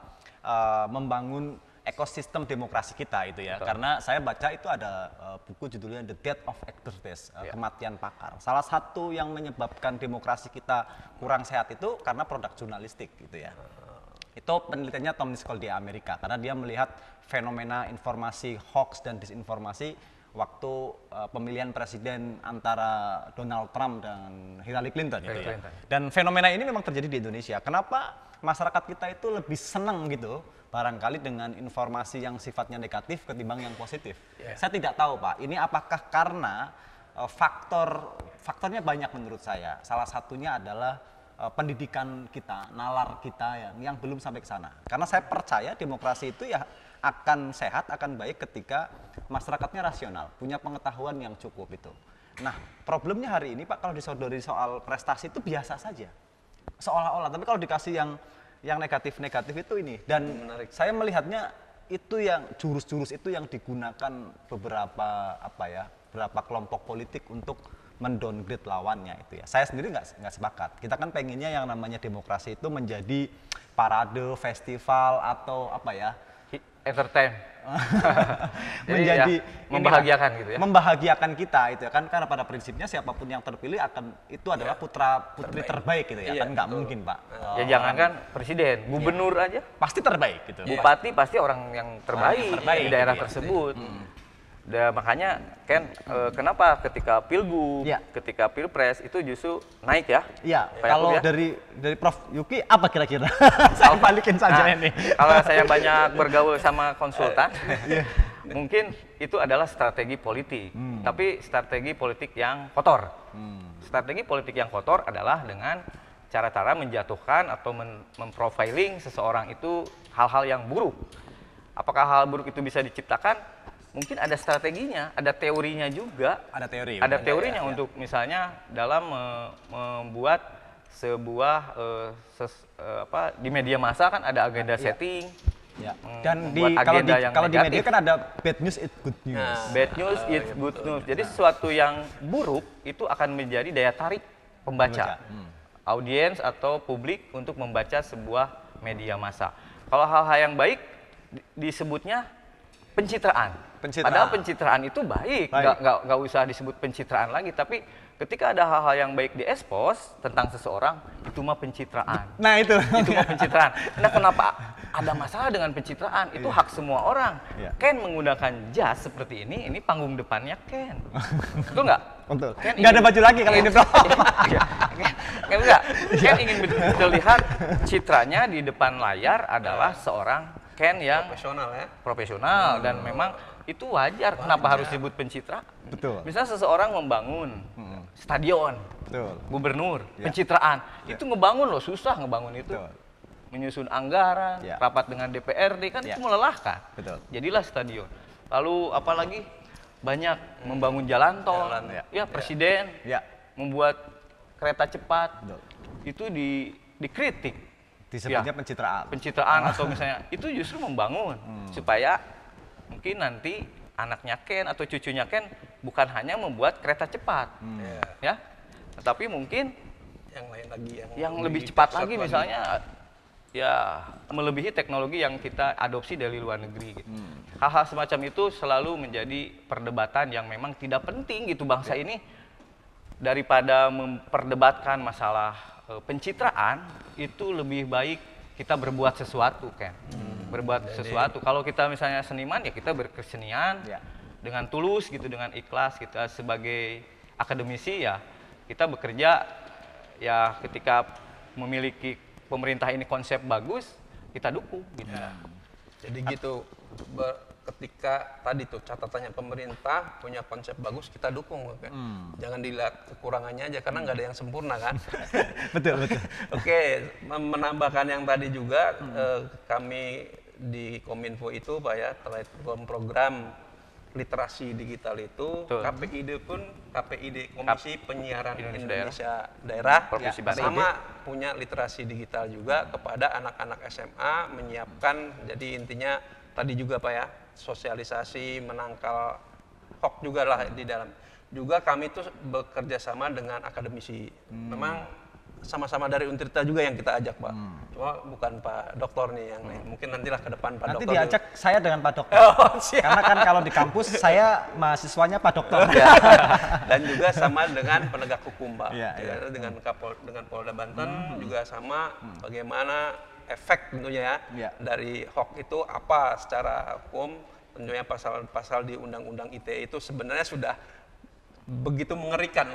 A: membangun ekosistem demokrasi kita itu ya. Karena saya baca itu ada buku judulnya The Death of Actors, kematian pakar. Salah satu yang menyebabkan demokrasi kita kurang sehat itu karena produk jurnalistik gitu ya. Itu penelitiannya Tom Niskoll di Amerika karena dia melihat fenomena informasi hoax dan disinformasi waktu pemilihan presiden antara Donald Trump dan Hillary Clinton gitu ya. Dan fenomena ini memang terjadi di Indonesia. Kenapa masyarakat kita itu lebih senang gitu barangkali dengan informasi yang sifatnya negatif ketimbang yang positif. Saya tidak tahu Pak, ini apakah karena faktornya banyak menurut saya. Salah satunya adalah pendidikan kita, nalar kita yang belum sampai ke sana. Karena saya percaya demokrasi itu ya akan sehat, akan baik ketika masyarakatnya rasional, punya pengetahuan yang cukup itu. Nah, problemnya hari ini Pak, kalau disodori soal prestasi itu biasa saja. Seolah-olah, tapi kalau dikasih yang negatif-negatif itu ini, dan saya melihatnya itu yang jurus-jurus itu yang digunakan beberapa kelompok politik untuk mendowngrade lawannya itu ya. Saya sendiri nggak sepakat. Kita kan pengennya yang namanya demokrasi itu menjadi parade, festival atau
B: entertain.
A: menjadi
B: membahagiakan gitu ya.
A: Membahagiakan kita itu ya kan, karena pada prinsipnya siapapun yang terpilih itu adalah putra putri terbaik gitu ya. Kan nggak mungkin Pak.
B: Ya jangankan presiden, gubernur aja
A: pasti terbaik gitu.
B: Bupati pasti orang yang terbaik di daerah
A: gitu ya.
B: tersebut. Makanya Ken, kenapa ketika pilgub, ketika pilpres itu justru naik ya?
A: Iya. Kalau dari Prof Yuki apa kira-kira? Saya balikin saja ini.
B: Kalau saya banyak bergaul sama konsultan, mungkin itu adalah strategi politik. Tapi strategi politik yang kotor. Strategi politik yang kotor adalah dengan cara-cara menjatuhkan atau memprofiling seseorang itu hal-hal yang buruk. Apakah hal buruk itu bisa diciptakan? Mungkin ada strateginya, ada teorinya juga.
A: Ada teori.
B: Ada teorinya untuk misalnya dalam membuat sebuah di media massa kan ada agenda setting.
A: Ya. Dan kalau di media kan ada bad news it's good news.
B: Bad news it's good news. Jadi sesuatu yang buruk itu akan menjadi daya tarik pembaca. Audiens atau publik untuk membaca sebuah media massa. Kalau hal-hal yang baik disebutnya pencitraan. Padahal pencitraan itu baik. Nggak usah disebut pencitraan lagi. Tapi ketika ada hal-hal yang baik diekspos tentang seseorang, itu mah pencitraan.
A: Nah itu
B: mah pencitraan. Nah kenapa ada masalah dengan pencitraan? Itu hak semua orang. Ken menggunakan jas seperti ini panggung depannya Ken. Betul nggak?
A: Betul. Nggak ada baju lagi kalau ini Bro.
B: Ken ingin terlihat citranya di depan layar adalah seorang Ken yang
C: Profesional ya.
B: profesional dan memang itu wajar. Kenapa harus disebut pencitraan?
A: Betul.
B: Misalnya seseorang membangun stadion,
A: Betul.
B: gubernur,
A: Ya.
B: pencitraan, itu ngebangun loh, susah ngebangun itu.
A: Betul.
B: Menyusun anggaran,
A: Ya.
B: rapat dengan DPRD kan
A: Ya.
B: itu melelahkan.
A: Betul.
B: Jadilah stadion. Lalu apalagi banyak membangun jalan tol,
C: Jalan,
B: ya presiden
A: Ya.
B: membuat kereta cepat,
A: Betul.
B: itu dikritik.
A: Disebutnya
B: Ya,
A: pencitraan.
B: pencitraan atau misalnya itu justru membangun supaya mungkin nanti anaknya Ken atau cucunya Ken bukan hanya membuat kereta cepat, ya, tetapi mungkin
C: Yang lain lagi
B: yang lebih cepat
C: dahsyat
B: lagi misalnya ya melebihi teknologi yang kita adopsi dari luar negeri gitu. Hal-hal semacam itu selalu menjadi perdebatan yang memang tidak penting gitu bangsa ini, daripada memperdebatkan masalah pencitraan itu lebih baik kita berbuat sesuatu kan. Berbuat sesuatu. Kalau kita misalnya seniman ya kita berkesenian
A: Ya.
B: dengan tulus gitu, dengan ikhlas. Kita sebagai akademisi ya kita bekerja ya ketika memiliki pemerintah ini konsep bagus kita dukung gitu.
C: Jadi gitu, ketika tadi tuh catatannya pemerintah punya konsep bagus kita dukung, kan? Jangan dilihat kekurangannya aja karena nggak ada yang sempurna kan.
A: Betul, betul.
C: Oke, menambahkan yang tadi juga kami di Kominfo itu Pak ya terkait program literasi digital itu
B: Betul.
C: KPID Komisi Penyiaran
B: Indonesia
C: Indonesia Daerah
B: Provinsi
C: ya,
B: Banten.
C: sama punya literasi digital juga kepada anak-anak SMA menyiapkan, jadi intinya tadi juga Pak ya sosialisasi menangkal hoax juga lah di dalam. Juga kami tuh bekerja sama dengan akademisi. Memang sama-sama dari Untirta juga yang kita ajak Pak. Cuma bukan Pak Doktor nih yang lain. Mungkin nantilah ke depan Pak
A: Nanti
C: Doktor.
A: diajak saya dengan Pak Dokter.
C: Oh, siap.
A: Karena kan kalau di kampus saya mahasiswanya Pak Dokter.
C: Dan juga sama dengan penegak hukum Pak.
A: Iya, iya.
C: Dengan Polda Banten juga sama bagaimana efek tentunya ya
A: Iya.
C: dari hoax itu apa secara hukum. Tentunya pasal-pasal di Undang-Undang ITE itu sebenarnya sudah begitu mengerikan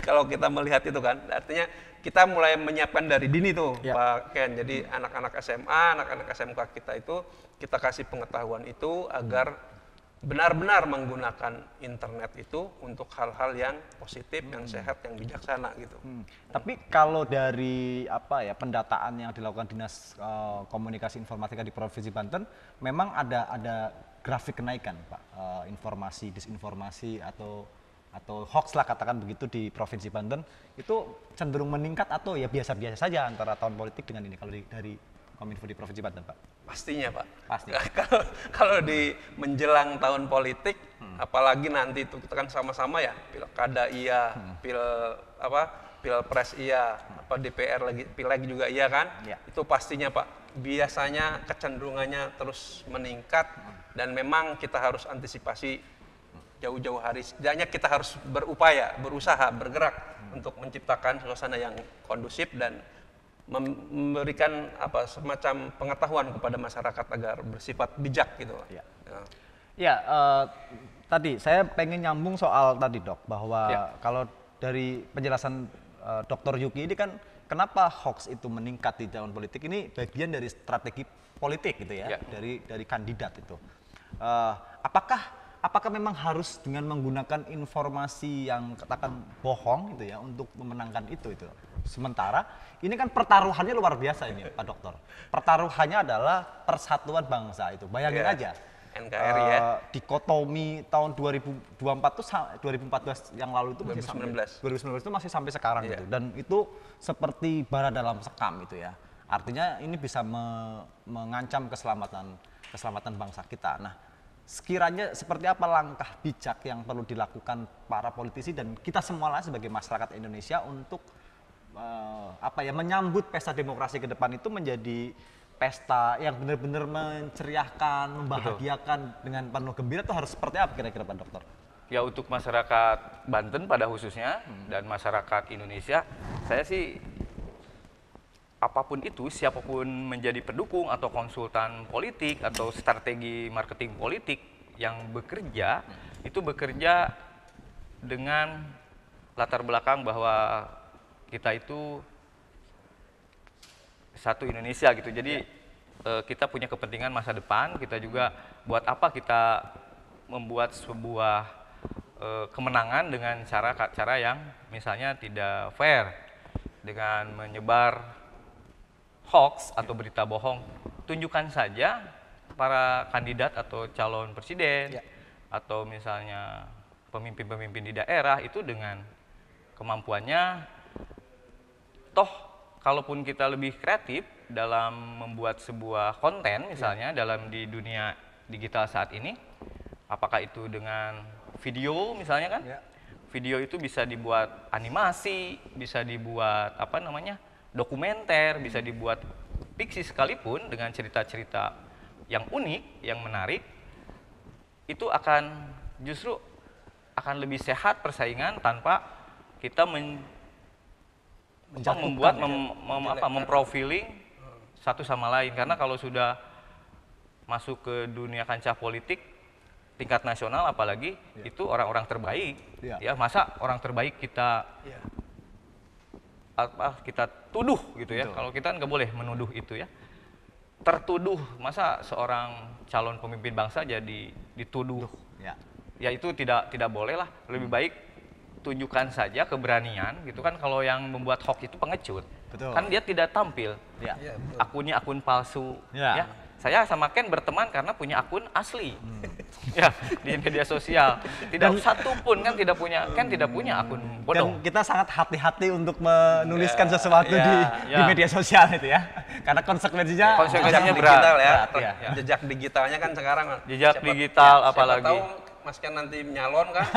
C: kalau kita melihat itu kan. Artinya kita mulai menyiapkan dari dini tuh
A: Ya.
C: Pak Ken. Jadi anak-anak SMA, anak-anak SMK kita itu kita kasih pengetahuan itu agar benar-benar menggunakan internet itu untuk hal-hal yang positif, yang sehat, yang bijaksana gitu.
A: Tapi kalau dari apa ya pendataan yang dilakukan Dinas Komunikasi Informatika di Provinsi Banten, memang ada grafik kenaikan Pak, informasi disinformasi atau hoax lah katakan begitu di Provinsi Banten itu cenderung meningkat atau ya biasa-biasa saja antara tahun politik dengan ini kalau dari Kominfo di Provinsi Banten Pak?
C: Pastinya Pak.
A: Pasti.
C: Kalau di menjelang tahun politik, apalagi nanti itu kita kan sama-sama ya pilkada iya, pilpres iya, DPR lagi, pileg juga iya kan?
A: Ya.
C: Itu pastinya Pak. Biasanya kecenderungannya terus meningkat dan memang kita harus antisipasi jauh-jauh hari. Setidaknya kita harus berupaya, berusaha, bergerak untuk menciptakan suasana yang kondusif dan memberikan semacam pengetahuan kepada masyarakat agar bersifat bijak gitu.
A: Ya. Ya, tadi saya pengen nyambung soal tadi Dok, bahwa kalau dari penjelasan Dr. Yuki ini kan kenapa hoax itu meningkat di tahun politik ini bagian dari strategi politik gitu ya, dari kandidat itu. Apakah memang harus dengan menggunakan informasi yang katakan bohong gitu ya untuk memenangkan itu? Sementara ini kan pertaruhannya luar biasa ini Pak Dokter. Pertaruhannya adalah persatuan bangsa itu. Bayangin aja.
C: NKRI ya.
A: Dikotomi tahun 2024 tuh 2014 yang lalu itu masih 2019 itu masih sampai sekarang gitu. Dan itu seperti bara dalam sekam itu ya. Artinya ini bisa mengancam keselamatan bangsa kita. Nah, sekiranya seperti apa langkah bijak yang perlu dilakukan para politisi dan kita semua lah sebagai masyarakat Indonesia untuk menyambut pesta demokrasi ke depan itu menjadi pesta yang benar-benar menceriahkan, membahagiakan dengan penuh gembira itu harus seperti apa kira-kira Pak Dokter?
B: Ya untuk masyarakat Banten pada khususnya dan masyarakat Indonesia, saya sih apapun itu, siapapun menjadi pendukung atau konsultan politik atau strategi marketing politik yang bekerja, itu bekerja dengan latar belakang bahwa kita itu satu Indonesia gitu. Jadi kita punya kepentingan masa depan, kita juga buat apa kita membuat sebuah kemenangan dengan cara yang misalnya tidak fair, dengan menyebar hoax atau berita bohong. Tunjukkan saja para kandidat atau calon presiden atau misalnya pemimpin-pemimpin di daerah itu dengan kemampuannya. Toh kalaupun kita lebih kreatif dalam membuat sebuah konten misalnya dalam di dunia digital saat ini, apakah itu dengan video misalnya kan, video itu bisa dibuat animasi, bisa dibuat apa namanya dokumenter, bisa dibuat fiksi sekalipun dengan cerita-cerita yang unik, yang menarik, itu akan justru akan lebih sehat persaingan tanpa kita memprofiling satu sama lain. Karena kalau sudah masuk ke dunia kancah politik tingkat nasional apalagi itu orang-orang terbaik, ya masa orang terbaik kita kita tuduh gitu ya. Kalau kita nggak boleh menuduh itu ya, tertuduh, masa seorang calon pemimpin bangsa jadi dituduh, ya itu tidak boleh lah. Lebih baik tunjukkan saja keberanian gitu kan. Kalau yang membuat hoax itu pengecut, kan dia tidak tampil, akunnya akun palsu, ya. Saya sama Ken berteman karena punya akun asli, ya di media sosial. Tidak satu pun kan tidak punya, Ken tidak punya akun bodong.
A: Dan kita sangat hati-hati untuk menuliskan sesuatu di media sosial itu ya, karena konsekuensinya
B: berat.
C: Digital ya. Jejak digitalnya kan sekarang.
B: Jejak digital apalagi.
C: Siapa tahu Mas Ken nanti nyalon kan,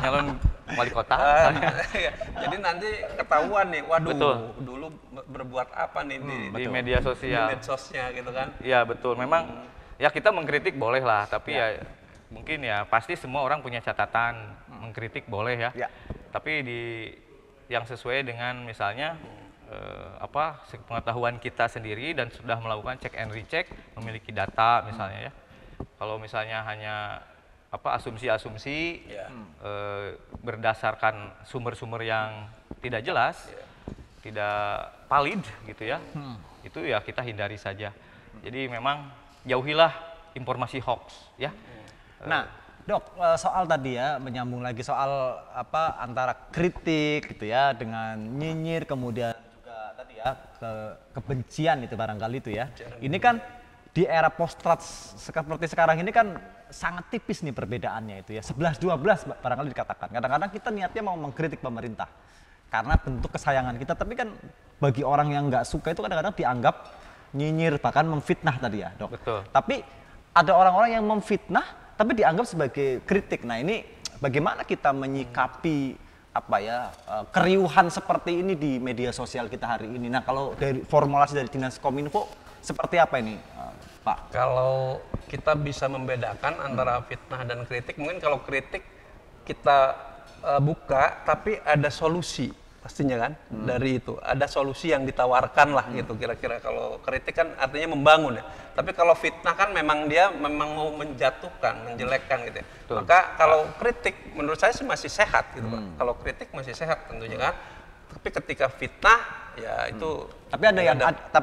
B: nyalon wali kota.
C: Jadi nanti ketahuan nih, waduh,
B: betul.
C: dulu berbuat apa nih
B: di media sosial,
C: di medsosnya gitu kan.
B: Iya betul, memang ya kita mengkritik boleh lah, tapi ya mungkin ya pasti semua orang punya catatan, mengkritik boleh ya. Tapi yang sesuai dengan misalnya pengetahuan kita sendiri dan sudah melakukan check and recheck, memiliki data misalnya ya. Kalau misalnya hanya asumsi-asumsi berdasarkan sumber-sumber yang tidak jelas, tidak valid gitu ya, itu ya kita hindari saja. Jadi memang jauhilah informasi hoax ya.
A: Nah, Dok, soal tadi ya, menyambung lagi soal antara kritik gitu ya dengan nyinyir, kemudian juga tadi ya kebencian itu barangkali itu ya. Ini kan di era post-truth seperti sekarang ini kan sangat tipis nih perbedaannya itu ya, 11-12 barangkali dikatakan. Kadang-kadang kita niatnya mau mengkritik pemerintah karena bentuk kesayangan kita, tapi kan bagi orang yang nggak suka itu kadang-kadang dianggap nyinyir, bahkan memfitnah tadi ya, Dok.
B: Betul.
A: Tapi ada orang-orang yang memfitnah tapi dianggap sebagai kritik. Nah, ini bagaimana kita menyikapi keriuhan seperti ini di media sosial kita hari ini? Nah, kalau dari formulasi dari Dinas Kominfo seperti apa ini, Pak?
C: Kalau kita bisa membedakan antara fitnah dan kritik, mungkin kalau kritik kita buka tapi ada solusi pastinya kan, dari itu ada solusi yang ditawarkan lah gitu kira-kira. Kalau kritik kan artinya membangun ya, tapi kalau fitnah kan memang mau menjatuhkan, menjelekkan gitu ya. Maka kalau kritik menurut saya sih masih sehat gitu Pak. Kalau kritik masih sehat tentunya kan, tapi ketika fitnah ya itu
A: tapi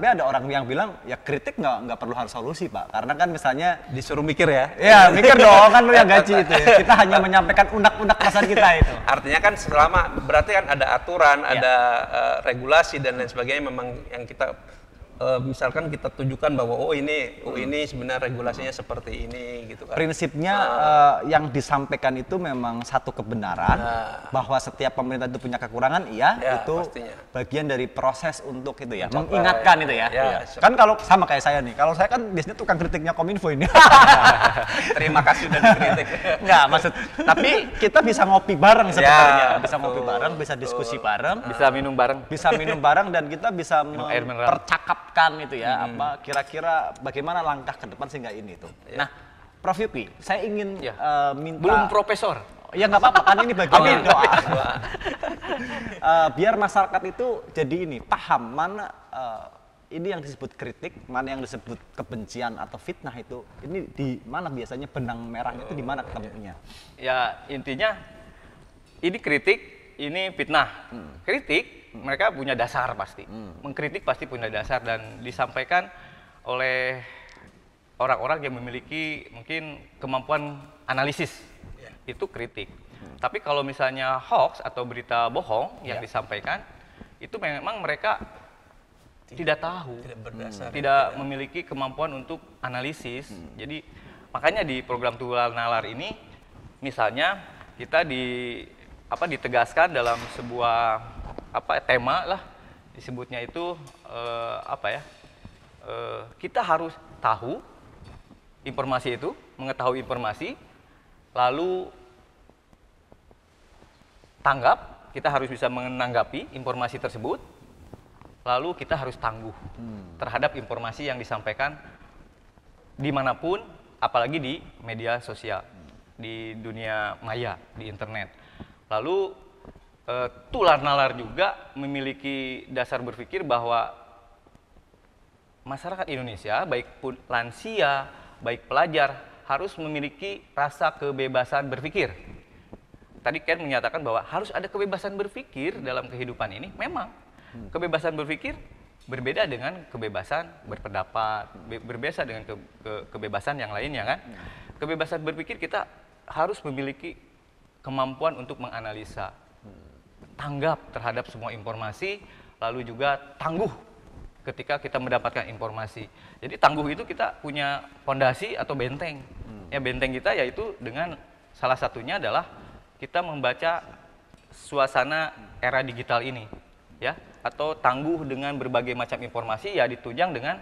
A: ada orang yang bilang ya kritik nggak perlu harus solusi, Pak, karena kan misalnya
C: disuruh mikir ya.
A: Ya mikir dong, kan lu yang gaji itu ya. Kita hanya menyampaikan unek-unek pesan kita itu.
C: Artinya kan berarti kan ada aturan, ada regulasi dan lain sebagainya memang yang kita misalkan kita tunjukkan bahwa ini sebenarnya regulasinya seperti ini gitu kan.
A: Prinsipnya yang disampaikan itu memang satu kebenaran, bahwa setiap pemerintah itu punya kekurangan, itu pastinya bagian dari proses untuk itu ya, mengingatkan itu ya. Kan kalau sama kayak saya nih, kalau saya kan biasanya tukang kritiknya Kominfo ini.
C: Terima kasih udah dikritik.
A: Enggak, tapi kita bisa ngopi bareng sebenarnya, bisa ngopi bareng, bisa diskusi bareng,
B: bisa minum bareng,
A: dan kita bisa mempercakap itu ya, kira-kira bagaimana langkah ke depan sehingga ini tuh. Nah, Prof Yuki, saya ingin minta.
B: Belum profesor.
A: Ya nggak apa-apa, kan ini bagian doa. Biar masyarakat itu jadi ini paham mana ini yang disebut kritik, mana yang disebut kebencian atau fitnah itu. Ini di mana biasanya benang merahnya itu di mana ketemunya?
B: Ya intinya ini kritik, ini fitnah. Kritik mereka punya dasar pasti, mengkritik pasti punya dasar dan disampaikan oleh orang-orang yang memiliki mungkin kemampuan analisis, itu kritik. Tapi kalau misalnya hoax atau berita bohong yang disampaikan, itu memang mereka tidak tahu, tidak memiliki kemampuan untuk analisis. Jadi makanya di program Tular Nalar ini, misalnya kita ditegaskan dalam sebuah tema lah, disebutnya itu kita harus tahu informasi itu, mengetahui informasi, lalu tanggap, kita harus bisa menanggapi informasi tersebut, lalu kita harus tangguh terhadap informasi yang disampaikan dimanapun, apalagi di media sosial, di dunia maya, di internet. Lalu Tular Nalar juga memiliki dasar berpikir bahwa masyarakat Indonesia, baik pun lansia, baik pelajar, harus memiliki rasa kebebasan berpikir. Tadi Ken menyatakan bahwa harus ada kebebasan berpikir dalam kehidupan ini. Memang kebebasan berpikir berbeda dengan kebebasan berpendapat, berbeda dengan kebebasan yang lainnya kan. Kebebasan berpikir kita harus memiliki kemampuan untuk menganalisa, tanggap terhadap semua informasi, lalu juga tangguh ketika kita mendapatkan informasi. Jadi tangguh itu kita punya fondasi atau benteng. Ya, benteng kita yaitu dengan salah satunya adalah kita membaca suasana era digital ini, ya, atau tangguh dengan berbagai macam informasi, ya ditunjang dengan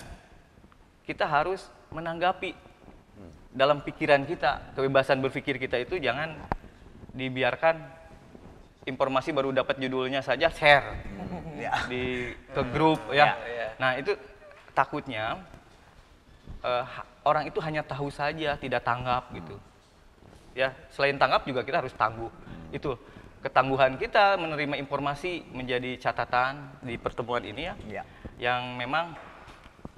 B: kita harus menanggapi dalam pikiran kita. Kebebasan berpikir kita itu jangan dibiarkan informasi baru dapat judulnya saja share ke grup, ya. Nah, itu takutnya orang itu hanya tahu saja, tidak tanggap gitu. Ya, selain tanggap juga kita harus tangguh. Itu ketangguhan kita menerima informasi menjadi catatan di pertemuan ini ya. Yang memang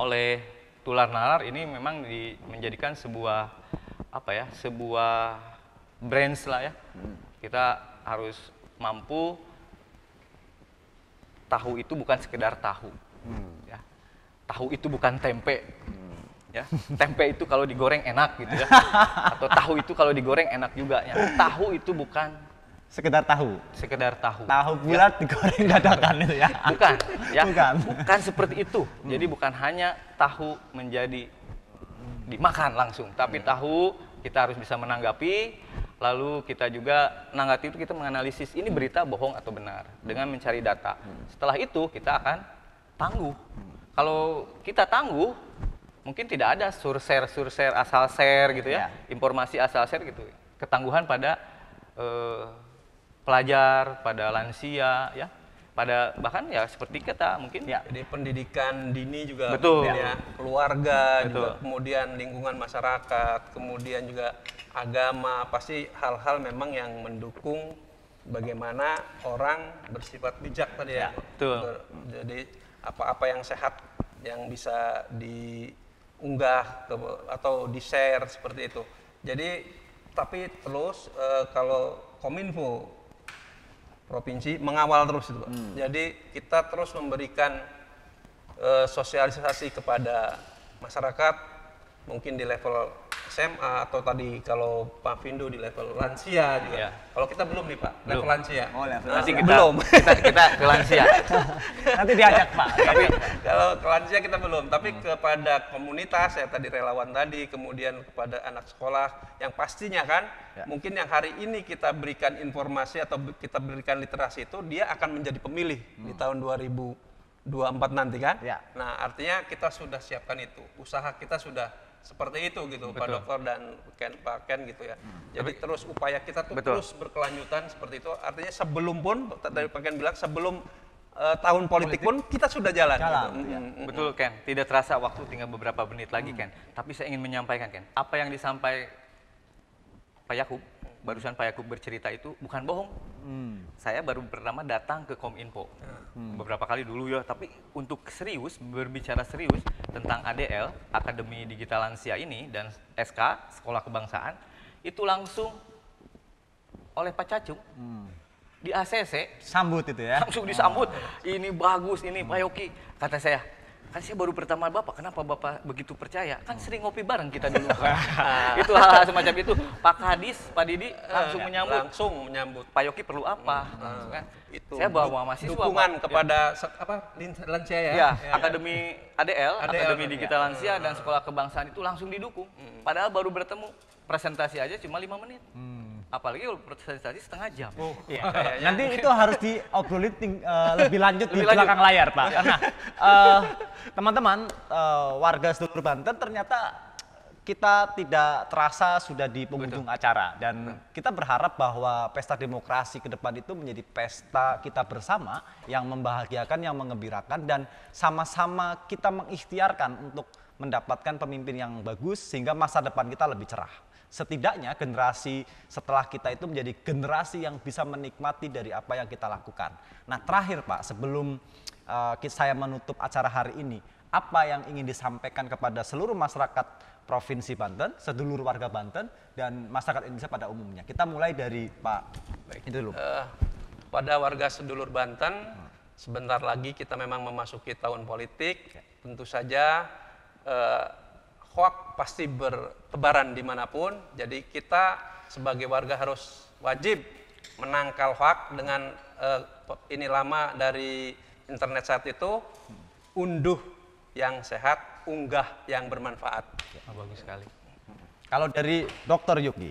B: oleh Tular Nalar ini memang menjadikan sebuah sebuah branch lah ya. Kita harus mampu tahu itu bukan sekedar tahu. Ya. Tahu itu bukan tempe. Ya, tempe itu kalau digoreng enak gitu ya. Atau tahu itu kalau digoreng enak juga ya. Tahu itu bukan
A: sekedar tahu.
B: Sekedar tahu.
A: Tahu bulat digoreng dadakan itu ya.
B: Bukan, ya.
A: Bukan.
B: Bukan seperti itu. Jadi bukan hanya tahu menjadi dimakan langsung, tapi tahu kita harus bisa menanggapi, lalu kita juga menanggapi itu kita menganalisis ini berita bohong atau benar dengan mencari data. Setelah itu kita akan tangguh. Kalau kita tangguh, mungkin tidak ada surshare asal share gitu ya, informasi asal share gitu. Ketangguhan pada pelajar, pada lansia, ya, pada bahkan ya seperti kita mungkin.
C: Ya. Jadi pendidikan dini juga,
B: betul,
C: ya, keluarga, juga kemudian lingkungan masyarakat, kemudian juga agama, pasti hal-hal memang yang mendukung bagaimana orang bersifat bijak tadi ya.
B: Betul.
C: Jadi apa-apa yang sehat yang bisa diunggah atau di-share seperti itu. Jadi tapi terus kalau Kominfo provinsi mengawal terus itu, Pak. Jadi kita terus memberikan sosialisasi kepada masyarakat, mungkin di level SMA atau tadi kalau Pak Vindo di level lansia juga. Kalau kita belum nih Pak, level lansia.
A: Oh, level
B: nanti
A: lansia.
B: belum. Kita ke lansia.
A: Nanti diajak Pak.
C: Tapi kalau ke lansia kita belum, tapi kepada komunitas ya tadi relawan tadi, kemudian kepada anak sekolah yang pastinya kan mungkin yang hari ini kita berikan informasi atau kita berikan literasi itu dia akan menjadi pemilih di tahun 2024 nanti kan. Nah, artinya kita sudah siapkan itu. Usaha kita sudah seperti itu gitu. Betul. Pak Dokter dan Pak Ken gitu ya. Jadi terus upaya kita tuh terus berkelanjutan seperti itu. Artinya sebelum pun tadi Pak Ken bilang sebelum tahun politik pun kita sudah jalan. Gitu.
B: Betul Ken. Tidak terasa waktu tinggal beberapa menit lagi Ken. Tapi saya ingin menyampaikan Ken, apa yang disampaikan Pak Yakub, barusan Pak Yakub bercerita itu bukan bohong. Saya baru pertama datang ke Kominfo beberapa kali dulu ya, tapi untuk serius, berbicara serius tentang ADL, Akademi Digital Lansia ini, dan SK, Sekolah Kebangsaan, itu langsung oleh Pak Cacung di ACC.
A: Sambut itu ya?
B: Langsung disambut, ini bagus, ini Pak Yoki. Kata saya, kan saya baru pertama Bapak, kenapa Bapak begitu percaya? Kan sering ngopi bareng kita dulu. Itu hal semacam itu. Pak Kadis, Pak Didi langsung menyambut. Pak Yoki perlu apa? Kan?
C: Itu
B: Saya bawa mahasiswa.
C: Dukungan
B: Pak.
C: kepada lansia ya.
B: Ya, Akademi ADL, Akademi Digital Lansia dan Sekolah Kebangsaan itu langsung didukung. Padahal baru bertemu, presentasi aja cuma 5 menit. Apalagi kalau presentasi setengah jam.
A: Nanti itu harus diobrolin lebih lanjut di belakang layar, Pak. Karena teman-teman warga seluruh Banten ternyata kita tidak terasa sudah di penghujung acara, dan kita berharap bahwa pesta demokrasi ke depan itu menjadi pesta kita bersama yang membahagiakan, yang mengembirakan, dan sama-sama kita mengikhtiarkan untuk mendapatkan pemimpin yang bagus sehingga masa depan kita lebih cerah. Setidaknya generasi setelah kita itu menjadi generasi yang bisa menikmati dari apa yang kita lakukan. Nah, terakhir Pak, sebelum saya menutup acara hari ini, apa yang ingin disampaikan kepada seluruh masyarakat Provinsi Banten, sedulur warga Banten, dan masyarakat Indonesia pada umumnya? Kita mulai dari Pak itu dulu.
C: Pada warga sedulur Banten, sebentar lagi kita memang memasuki tahun politik. Tentu saja hoak pasti bertebaran dimanapun. Jadi kita sebagai warga harus wajib menangkal hoak dengan ini lama dari internet saat itu, unduh yang sehat, unggah yang bermanfaat.
B: Bagus sekali.
A: Kalau dari Dr. Yuki,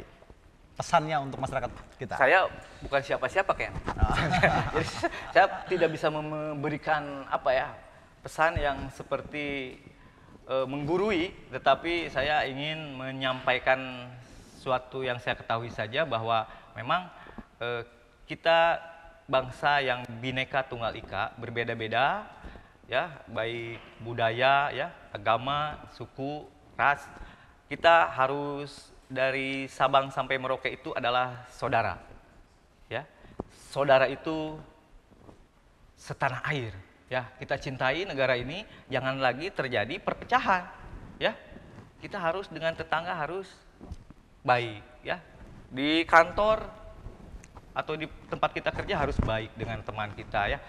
A: pesannya untuk masyarakat kita?
B: Saya bukan siapa-siapa, Ken. Jadi saya tidak bisa memberikan pesan yang seperti menggurui, tetapi saya ingin menyampaikan sesuatu yang saya ketahui saja, bahwa memang kita bangsa yang Bhinneka Tunggal Ika, berbeda-beda, ya, baik budaya, ya, agama, suku, ras. Kita harus dari Sabang sampai Merauke itu adalah saudara, ya. Saudara itu setanah air, ya. Kita cintai negara ini, jangan lagi terjadi perpecahan, ya. Kita harus dengan tetangga harus baik, ya. Di kantor atau di tempat kita kerja harus baik dengan teman kita, ya.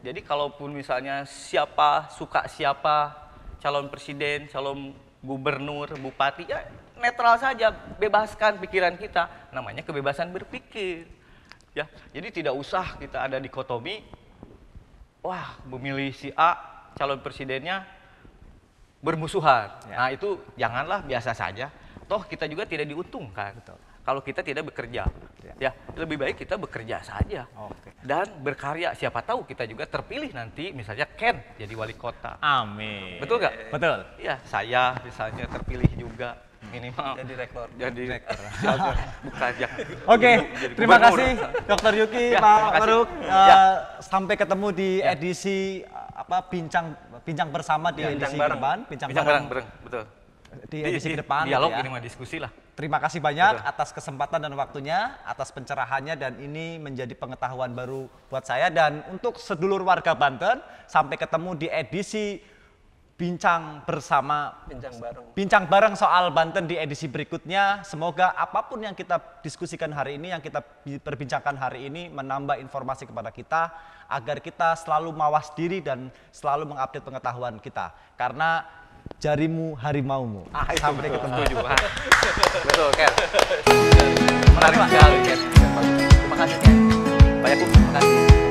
B: Jadi kalaupun misalnya siapa suka siapa, calon presiden, calon gubernur, bupati, ya netral saja, bebaskan pikiran kita. Namanya kebebasan berpikir, ya. Jadi tidak usah kita ada dikotomi, wah memilih si A calon presidennya bermusuhan. Ya. Nah itu janganlah, biasa saja. Toh kita juga tidak diuntungkan. Betul. Kalau kita tidak bekerja, ya lebih baik kita bekerja saja. Dan berkarya. Siapa tahu kita juga terpilih nanti, misalnya Ken jadi wali kota.
A: Amin.
B: Betul nggak?
A: Betul.
B: Ya, saya misalnya terpilih juga, minimal
C: jadi rektor.
B: Jadi rektor. Bukan ya.
A: Oke, terima kasih Dr. Yuki,
B: Ya,
A: Pak
B: terima kasih.
A: Faruk.
B: Ya.
A: Sampai ketemu di edisi bincang bersama di edisi depan,
B: bincang bareng, betul.
A: Di edisi ke depan.
B: Dialog
A: gitu ya.
B: ini mah diskusi lah.
A: Terima kasih banyak atas kesempatan dan waktunya, atas pencerahannya, dan ini menjadi pengetahuan baru buat saya. Dan untuk sedulur warga Banten, sampai ketemu di edisi bincang bersama, bincang bareng soal Banten di edisi berikutnya. Semoga apapun yang kita diskusikan hari ini, yang kita perbincangkan hari ini, menambah informasi kepada kita, agar kita selalu mawas diri dan selalu mengupdate pengetahuan kita. Karena jarimu harimaumu. Sampai ketemu.
B: Betul, Ken. Menarik sekali, Ken. Terima kasih, Ken. Banyak terima kasih.